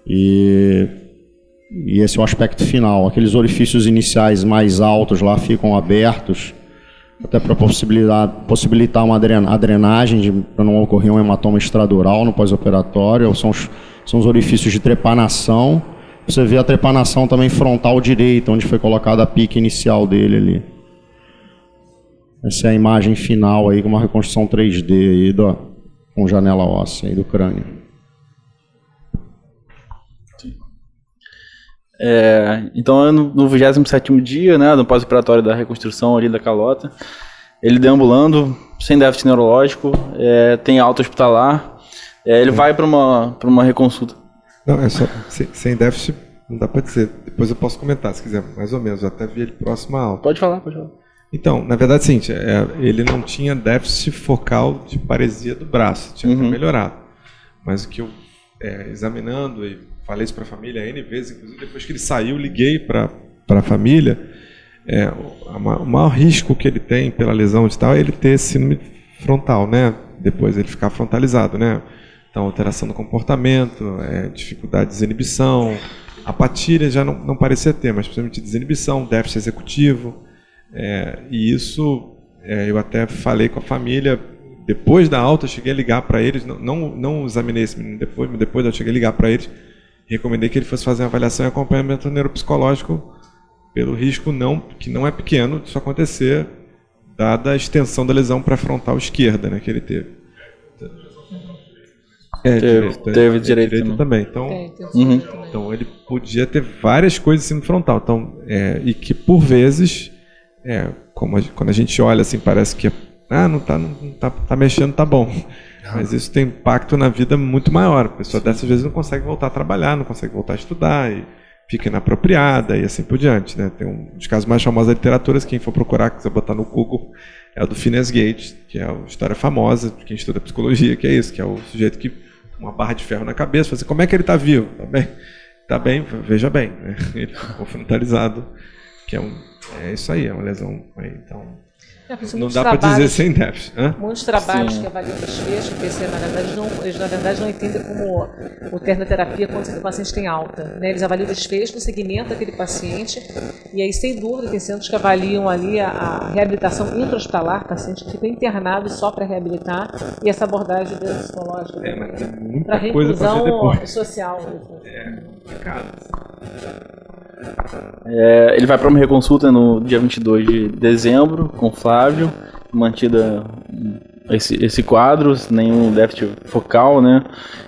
E esse é o aspecto final. Aqueles orifícios iniciais mais altos lá ficam abertos, até para possibilitar uma drenagem, para não ocorrer um hematoma extradural no pós-operatório. São os orifícios de trepanação. Você vê a trepanação também frontal direita, onde foi colocada a pique inicial dele ali. Essa é a imagem final aí, com uma reconstrução 3D aí com janela óssea aí do crânio. Então, no 27º dia, né, no pós-operatório da reconstrução ali da calota, ele deambulando, sem déficit neurológico, tem alta hospitalar, ele vai para uma reconsulta. Não, é só sem déficit, não dá para dizer. Depois eu posso comentar, se quiser, mais ou menos. Eu até vi ele próximo à alta. Pode falar. Então, na verdade, sim, ele não tinha déficit focal de paresia do braço, tinha até melhorado. Mas o que eu, examinando, e falei isso para a família N vezes, inclusive depois que ele saiu, liguei para a família, o maior risco que ele tem pela lesão de tal é ele ter síndrome frontal, né? Depois ele ficar frontalizado, né? Então, alteração do comportamento, dificuldade de desinibição, apatia já não parecia ter, mas principalmente desinibição, déficit executivo. E isso, eu até falei com a família, depois da alta eu cheguei a ligar para eles, não examinei esse menino depois, mas depois eu cheguei a ligar para eles, recomendei que ele fosse fazer uma avaliação e acompanhamento neuropsicológico pelo risco que não é pequeno disso acontecer, dada a extensão da lesão pré-frontal esquerda, né, que ele teve. Teve direito também. Então ele podia ter várias coisas assim no frontal. Então, e que por vezes, quando a gente olha assim, parece que não tá mexendo, tá bom. Mas isso tem impacto na vida muito maior. A pessoa dessas vezes não consegue voltar a trabalhar, não consegue voltar a estudar, e fica inapropriada e assim por diante, né? Tem um dos casos mais famosos da literatura, quem for procurar, quiser botar no Google, é o do Phineas Gage, que é uma história famosa de quem estuda psicologia, que é isso, que é o sujeito que uma barra de ferro na cabeça, fala assim, como é que ele está vivo? Tá bem, veja bem, né? Ele ficou frontalizado, que é isso aí, é uma lesão aí, então não dá para dizer sem déficit. Muitos trabalhos que avaliam desfecho, porque eles na verdade não entendem como o termo da terapia quando o paciente tem alta, né? Eles avaliam o desfecho no segmento daquele paciente, e aí sem dúvida tem centros que avaliam ali a reabilitação intra-hospitalar, paciente que fica internado só para reabilitar, e essa abordagem psicológica para reclusão social. Ele vai para uma reconsulta no dia 22 de dezembro com o Flávio, mantida esse quadro, nenhum déficit focal, né?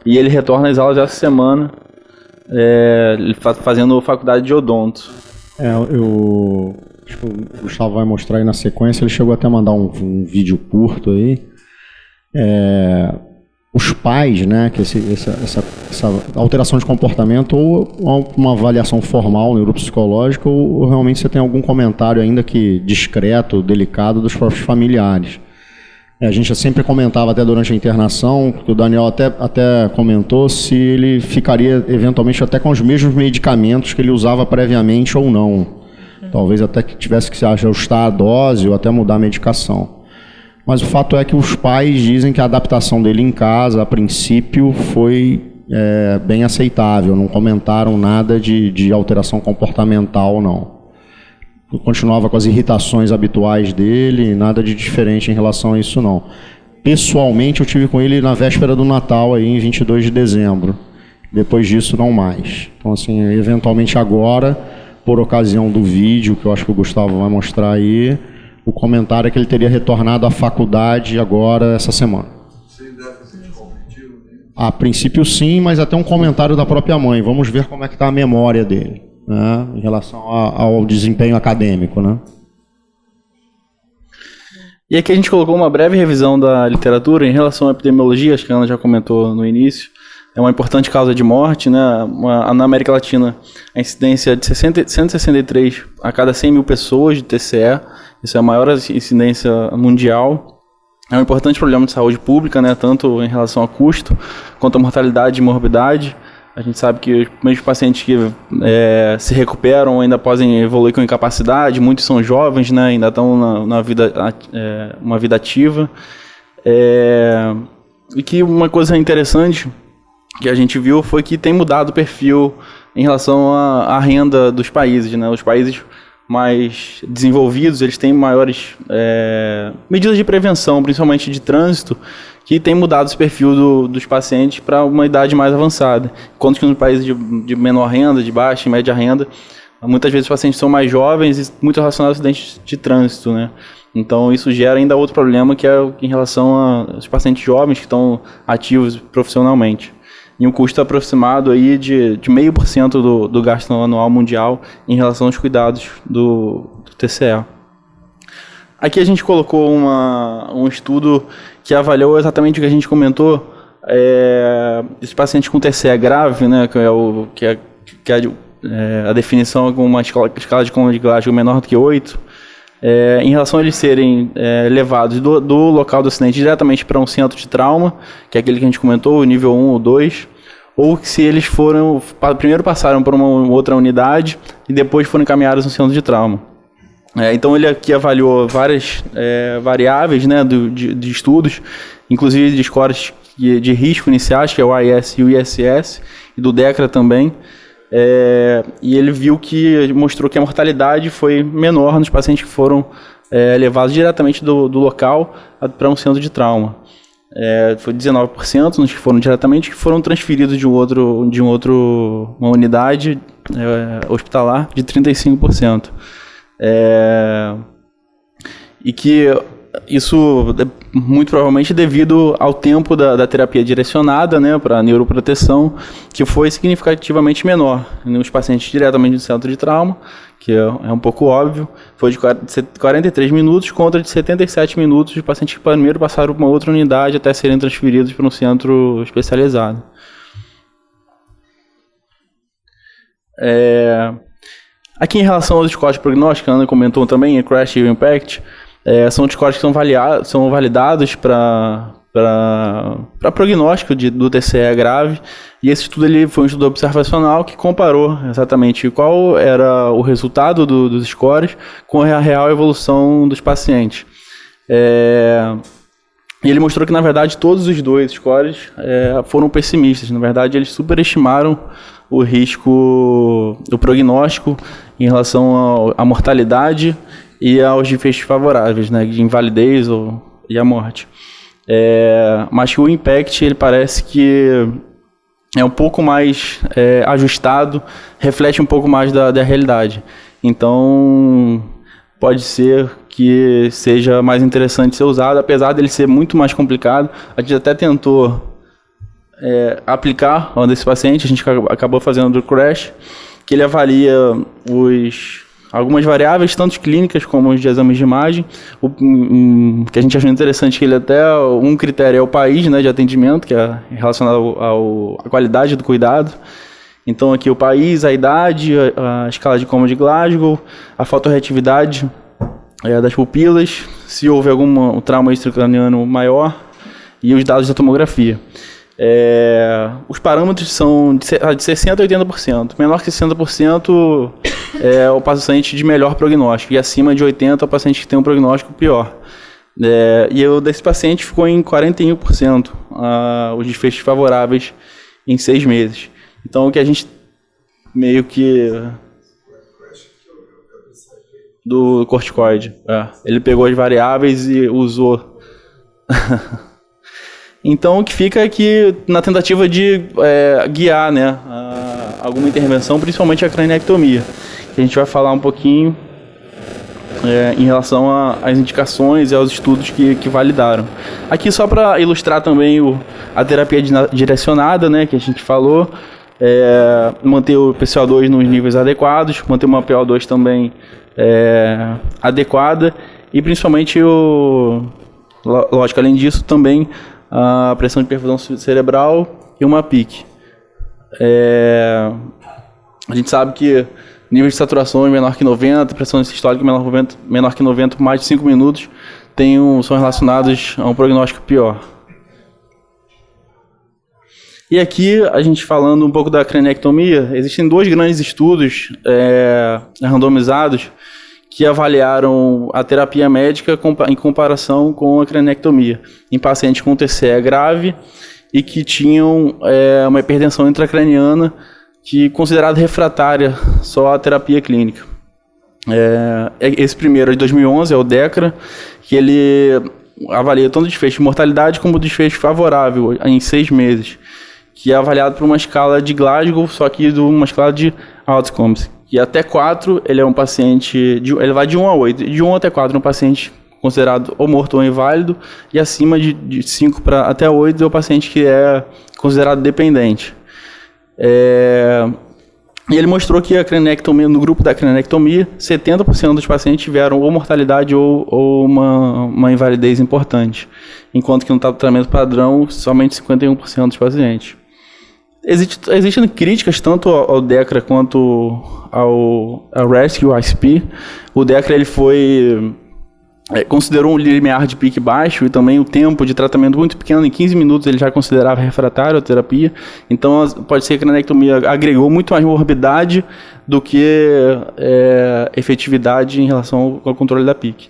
E ele retorna às aulas essa semana, fazendo faculdade de odonto. Acho que o Gustavo vai mostrar aí na sequência, ele chegou até a mandar um vídeo curto aí. Os pais, né, que essa alteração de comportamento, ou uma avaliação formal neuropsicológica, ou realmente você tem algum comentário ainda que discreto, delicado dos próprios familiares. A gente sempre comentava até durante a internação, que o Daniel até comentou se ele ficaria eventualmente até com os mesmos medicamentos que ele usava previamente ou não. Talvez até que tivesse que se ajustar a dose ou até mudar a medicação. Mas o fato é que os pais dizem que a adaptação dele em casa, a princípio, foi bem aceitável. Não comentaram nada de alteração comportamental, não. Eu continuava com as irritações habituais dele, nada de diferente em relação a isso, não. Pessoalmente, eu tive com ele na véspera do Natal, aí, em 22 de dezembro. Depois disso, não mais. Então, assim, eventualmente agora, por ocasião do vídeo, que eu acho que o Gustavo vai mostrar aí, o comentário é que ele teria retornado à faculdade agora, essa semana. Sem déficit cognitivo? A princípio sim, mas até um comentário da própria mãe. Vamos ver como é que está a memória dele, né, em relação ao desempenho acadêmico, né? E aqui a gente colocou uma breve revisão da literatura em relação à epidemiologia, acho que a Ana já comentou no início. É uma importante causa de morte, né? Na América Latina, a incidência de 163 a cada 100 mil pessoas de TCE. Isso é a maior incidência mundial. É um importante problema de saúde pública, né? Tanto em relação a custo, quanto a mortalidade e morbidade. A gente sabe que os mesmos pacientes que se recuperam ainda podem evoluir com incapacidade, muitos são jovens, né? Ainda estão uma vida ativa. E que uma coisa interessante que a gente viu foi que tem mudado o perfil em relação à renda dos países, né? Os países mais desenvolvidos, eles têm maiores medidas de prevenção, principalmente de trânsito, que tem mudado esse perfil dos pacientes para uma idade mais avançada. Enquanto que nos países de menor renda, de baixa e média renda, muitas vezes os pacientes são mais jovens e muito relacionados a acidentes de trânsito, né? Então isso gera ainda outro problema, que é em relação aos pacientes jovens que estão ativos profissionalmente. E um custo aproximado aí de 0,5% do gasto anual mundial em relação aos cuidados do TCE. Aqui a gente colocou um estudo que avaliou exatamente o que a gente comentou, esses pacientes com TCE grave, né, que é a definição com uma escala de Coleman de Glasgow menor do que 8, em relação a eles serem levados do local do acidente diretamente para um centro de trauma, que é aquele que a gente comentou, o nível 1 ou 2, ou se eles primeiro passaram por uma outra unidade e depois foram encaminhados no centro de trauma. Então ele aqui avaliou várias variáveis, né, de estudos, inclusive de scores de risco iniciais, que é o AIS e o ISS, e do DECRA também. E ele mostrou que a mortalidade foi menor nos pacientes que foram levados diretamente do local para um centro de trauma. Foi 19% nos que foram diretamente, que foram transferidos de uma unidade hospitalar, de 35%. E que isso muito provavelmente devido ao tempo da terapia direcionada, né, para neuroproteção, que foi significativamente menor nos pacientes diretamente do centro de trauma, que é um pouco óbvio, foi de 43 minutos contra de 77 minutos de pacientes que primeiro passaram por uma outra unidade até serem transferidos para um centro especializado. Aqui em relação aos scores prognósticos, a Ana comentou também, a CRASH e o IMPACT, são scores que são validados para prognóstico do TCE grave, e esse estudo foi um estudo observacional que comparou exatamente qual era o resultado dos scores com a real evolução dos pacientes. E ele mostrou que, na verdade, todos os dois scores foram pessimistas. Na verdade, eles superestimaram o risco, o prognóstico em relação à mortalidade e aos desfechos favoráveis, né, de invalidez e a morte. Mas que o IMPACT, ele parece que é um pouco mais ajustado, reflete um pouco mais da realidade. Então, pode ser que seja mais interessante ser usado, apesar dele ser muito mais complicado. A gente até tentou aplicar a um desses pacientes, a gente acabou fazendo do CRASH, que ele avalia algumas variáveis, tanto clínicas como os de exames de imagem. Que a gente achou interessante que ele até, um critério é o país, né, de atendimento, que é relacionado à qualidade do cuidado. Então aqui o país, a idade, a escala de Coleman de Glasgow, a fotorreatividade das pupilas, se houve algum trauma extracraniano maior e os dados da tomografia. Os parâmetros são de 60% a 80%. Menor que 60% é o paciente de melhor prognóstico, e acima de 80% é o paciente que tem um prognóstico pior. E desse paciente ficou em 41% os desfechos favoráveis em 6 meses. Então, o que a gente meio que... do corticoide. Ele pegou as variáveis e usou... Então, o que fica é que, na tentativa de guiar, né, alguma intervenção, principalmente a craniectomia, que a gente vai falar um pouquinho em relação às indicações e aos estudos que validaram. Aqui, só para ilustrar também a terapia direcionada, né, que a gente falou, manter o PCO2 nos níveis adequados, manter uma PO2 também adequada, e principalmente, lógico, além disso, também a pressão de perfusão cerebral e uma PIC. A gente sabe que nível de saturação menor que 90, pressão sistólica menor que 90 por mais de 5 minutos são relacionados a um prognóstico pior. E aqui, a gente falando um pouco da craniectomia, existem 2 grandes estudos randomizados que avaliaram a terapia médica em comparação com a craniectomia em pacientes com TCE grave e que tinham uma hipertensão intracraniana considerada refratária só à terapia clínica. Esse primeiro é de 2011, é o DECRA, que ele avalia tanto o desfecho de mortalidade como o desfecho favorável em 6 meses, que é avaliado por uma escala de Glasgow, só que uma escala de outcomes. E até 4, ele é um paciente, ele vai de 1 a 8. De 1 até 4 é um paciente considerado ou morto ou inválido, e acima de 5 até 8 é o paciente que é considerado dependente. E ele mostrou que a cranectomia, no grupo da cranectomia, 70% dos pacientes tiveram ou mortalidade ou uma invalidez importante, enquanto que no tratamento padrão, somente 51% dos pacientes. Existem críticas tanto ao DECRA quanto ao Rescue ISP. O DECRA ele considerou um limiar de pique baixo e também o tempo de tratamento muito pequeno, em 15 minutos ele já considerava refratário à terapia. Então pode ser que a cranectomia agregou muito mais morbidade do que efetividade em relação ao controle da pique.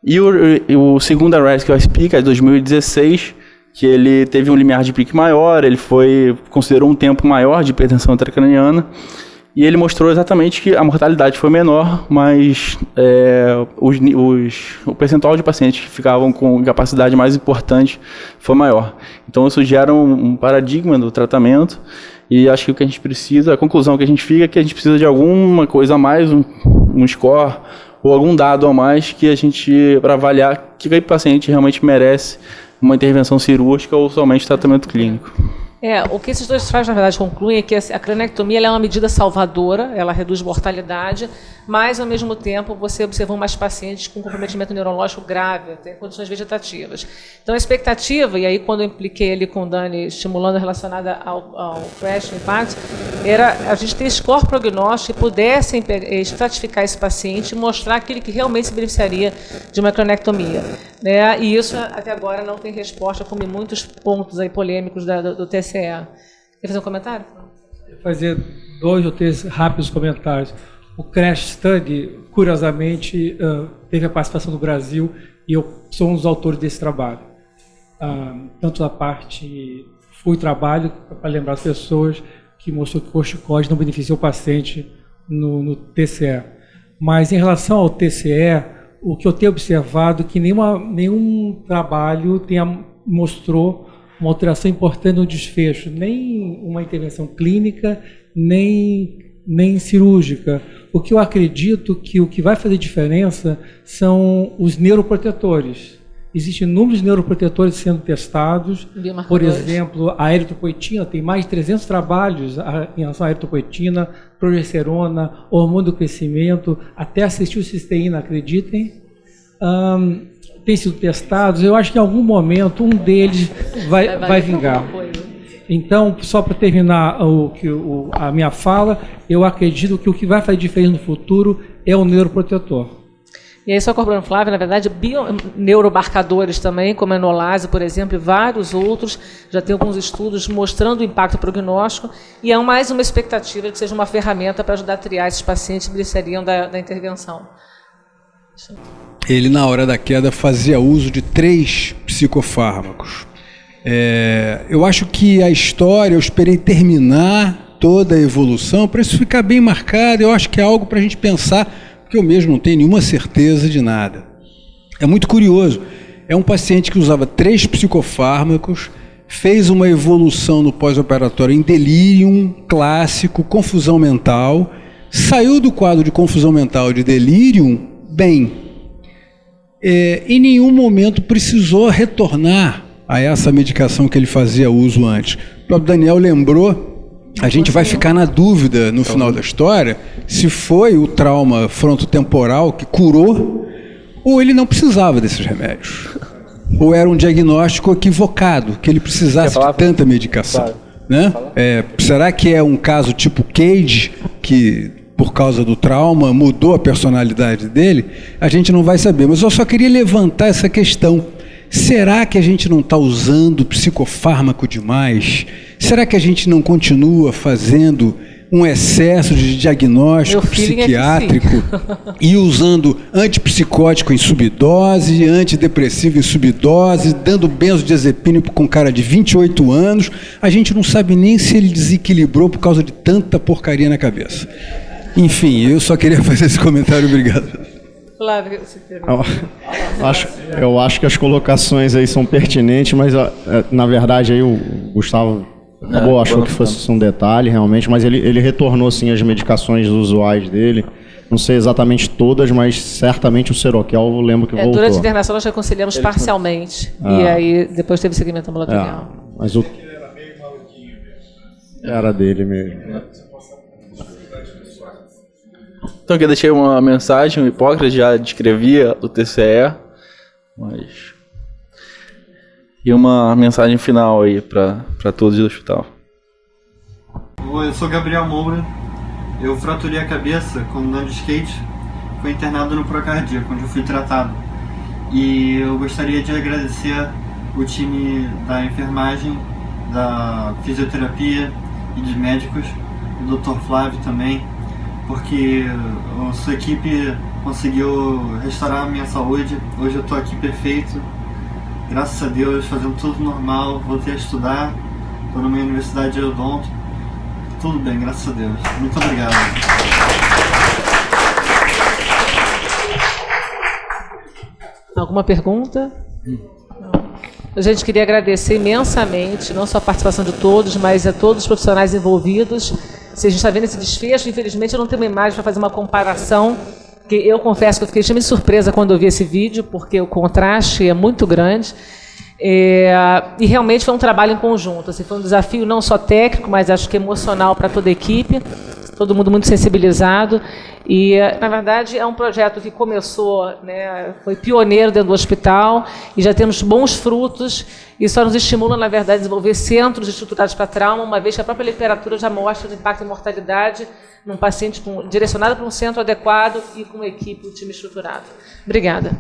E o segundo Rescue ISP, que é de 2016, que ele teve um limiar de pique maior, ele considerou um tempo maior de hipertensão intracraniana, e ele mostrou exatamente que a mortalidade foi menor, mas o percentual de pacientes que ficavam com capacidade mais importante foi maior. Então isso gera um paradigma do tratamento, e acho que o que a gente precisa, a conclusão que a gente fica é que a gente precisa de alguma coisa a mais, um score, ou algum dado a mais para avaliar que o paciente realmente merece uma intervenção cirúrgica ou somente tratamento clínico. O que esses dois estudos, na verdade, concluem é que a cranectomia ela é uma medida salvadora, ela reduz mortalidade, mas, ao mesmo tempo, você observou mais pacientes com comprometimento neurológico grave, tem condições vegetativas. Então, a expectativa, e aí quando eu impliquei ali com o Dani, estimulando relacionada ao crash, impacto, era a gente ter score prognóstico que pudesse estratificar esse paciente e mostrar aquele que realmente se beneficiaria de uma cranectomia. E isso, até agora, não tem resposta, como em muitos pontos aí polêmicos do TCE. Quer fazer um comentário? Vou fazer 2 ou 3 rápidos comentários. O Crash Study, curiosamente, teve a participação do Brasil e eu sou um dos autores desse trabalho. Tanto da parte foi trabalho, para lembrar as pessoas, que mostrou que o corticoide não beneficia o paciente no TCE. Mas em relação ao TCE, o que eu tenho observado é que nenhum trabalho mostrou uma alteração importante no desfecho, nem uma intervenção clínica, nem cirúrgica. O que eu acredito que o que vai fazer diferença são os neuroprotetores. Existem inúmeros neuroprotetores sendo testados. Por exemplo, a eritropoetina, tem mais de 300 trabalhos em relação à eritropoetina, progesterona, hormônio do crescimento, até acetilcisteína, acreditem. Têm sido testados. Eu acho que em algum momento um deles vai vingar. Então, só para terminar a minha fala, eu acredito que o que vai fazer diferença no futuro é o neuroprotetor. E aí, só corroborando, Flávia, na verdade, neuromarcadores também, como a enolase, por exemplo, e vários outros, já tem alguns estudos mostrando o impacto prognóstico, e é mais uma expectativa de que seja uma ferramenta para ajudar a triar esses pacientes que beneficiariam da intervenção. Ele, na hora da queda, fazia uso de 3 psicofármacos. Eu acho que a história, eu esperei terminar toda a evolução para isso ficar bem marcado. Eu acho que é algo para a gente pensar, porque eu mesmo não tenho nenhuma certeza de nada. É muito curioso. É um paciente que usava 3 psicofármacos, fez uma evolução no pós-operatório em delírio clássico, confusão mental, saiu do quadro de confusão mental de delírio bem. Em nenhum momento precisou retornar a essa medicação que ele fazia uso antes. O próprio Daniel lembrou. A gente vai ficar na dúvida no final da história se foi o trauma frontotemporal que curou ou ele não precisava desses remédios. Ou era um diagnóstico equivocado, que ele precisasse de tanta medicação. Né? Será que é um caso tipo Cage, que por causa do trauma mudou a personalidade dele? A gente não vai saber, mas eu só queria levantar essa questão. Será que a gente não está usando psicofármaco demais? Será que a gente não continua fazendo um excesso de diagnóstico psiquiátrico e usando antipsicótico em subdose, antidepressivo em subdose, dando benzodiazepínico com um cara de 28 anos? A gente não sabe nem se ele desequilibrou por causa de tanta porcaria na cabeça. Enfim, eu só queria fazer esse comentário. Obrigado. Flávio, você eu acho que as colocações aí são pertinentes, mas na verdade aí o Gustavo achou que fosse um detalhe realmente, mas ele retornou sim as medicações usuais dele. Não sei exatamente todas, mas certamente o Seroquel eu lembro que voltou. Durante a internação nós aconselhamos parcialmente. E aí depois teve segmento ambulatorial. Mas era dele mesmo. Então aqui eu deixei uma mensagem, o Hipócrates já descrevia o TCE, mas... E uma mensagem final aí para todos do hospital. Eu sou Gabriel Moura, eu fraturei a cabeça quando andando de skate, fui internado no Procardíaco, onde eu fui tratado. E eu gostaria de agradecer o time da enfermagem, da fisioterapia e dos médicos, o Dr. Flávio também, porque a sua equipe conseguiu restaurar a minha saúde. Hoje eu estou aqui perfeito, graças a Deus, fazendo tudo normal, voltei a estudar, estou numa universidade de odonto, tudo bem, graças a Deus. Muito obrigado. Alguma pergunta? A gente queria agradecer imensamente, não só a participação de todos, mas a todos os profissionais envolvidos. Se a gente está vendo esse desfecho, infelizmente eu não tenho uma imagem para fazer uma comparação, que eu confesso que eu fiquei extremamente surpresa quando eu vi esse vídeo, porque o contraste é muito grande. E realmente foi um trabalho em conjunto. Assim, foi um desafio não só técnico, mas acho que emocional para toda a equipe, todo mundo muito sensibilizado. E, na verdade, é um projeto que começou, né, foi pioneiro dentro do hospital e já temos bons frutos. E só nos estimula, na verdade, a desenvolver centros estruturados para trauma, uma vez que a própria literatura já mostra o impacto em mortalidade num paciente direcionado para um centro adequado e com uma equipe, um time estruturado. Obrigada.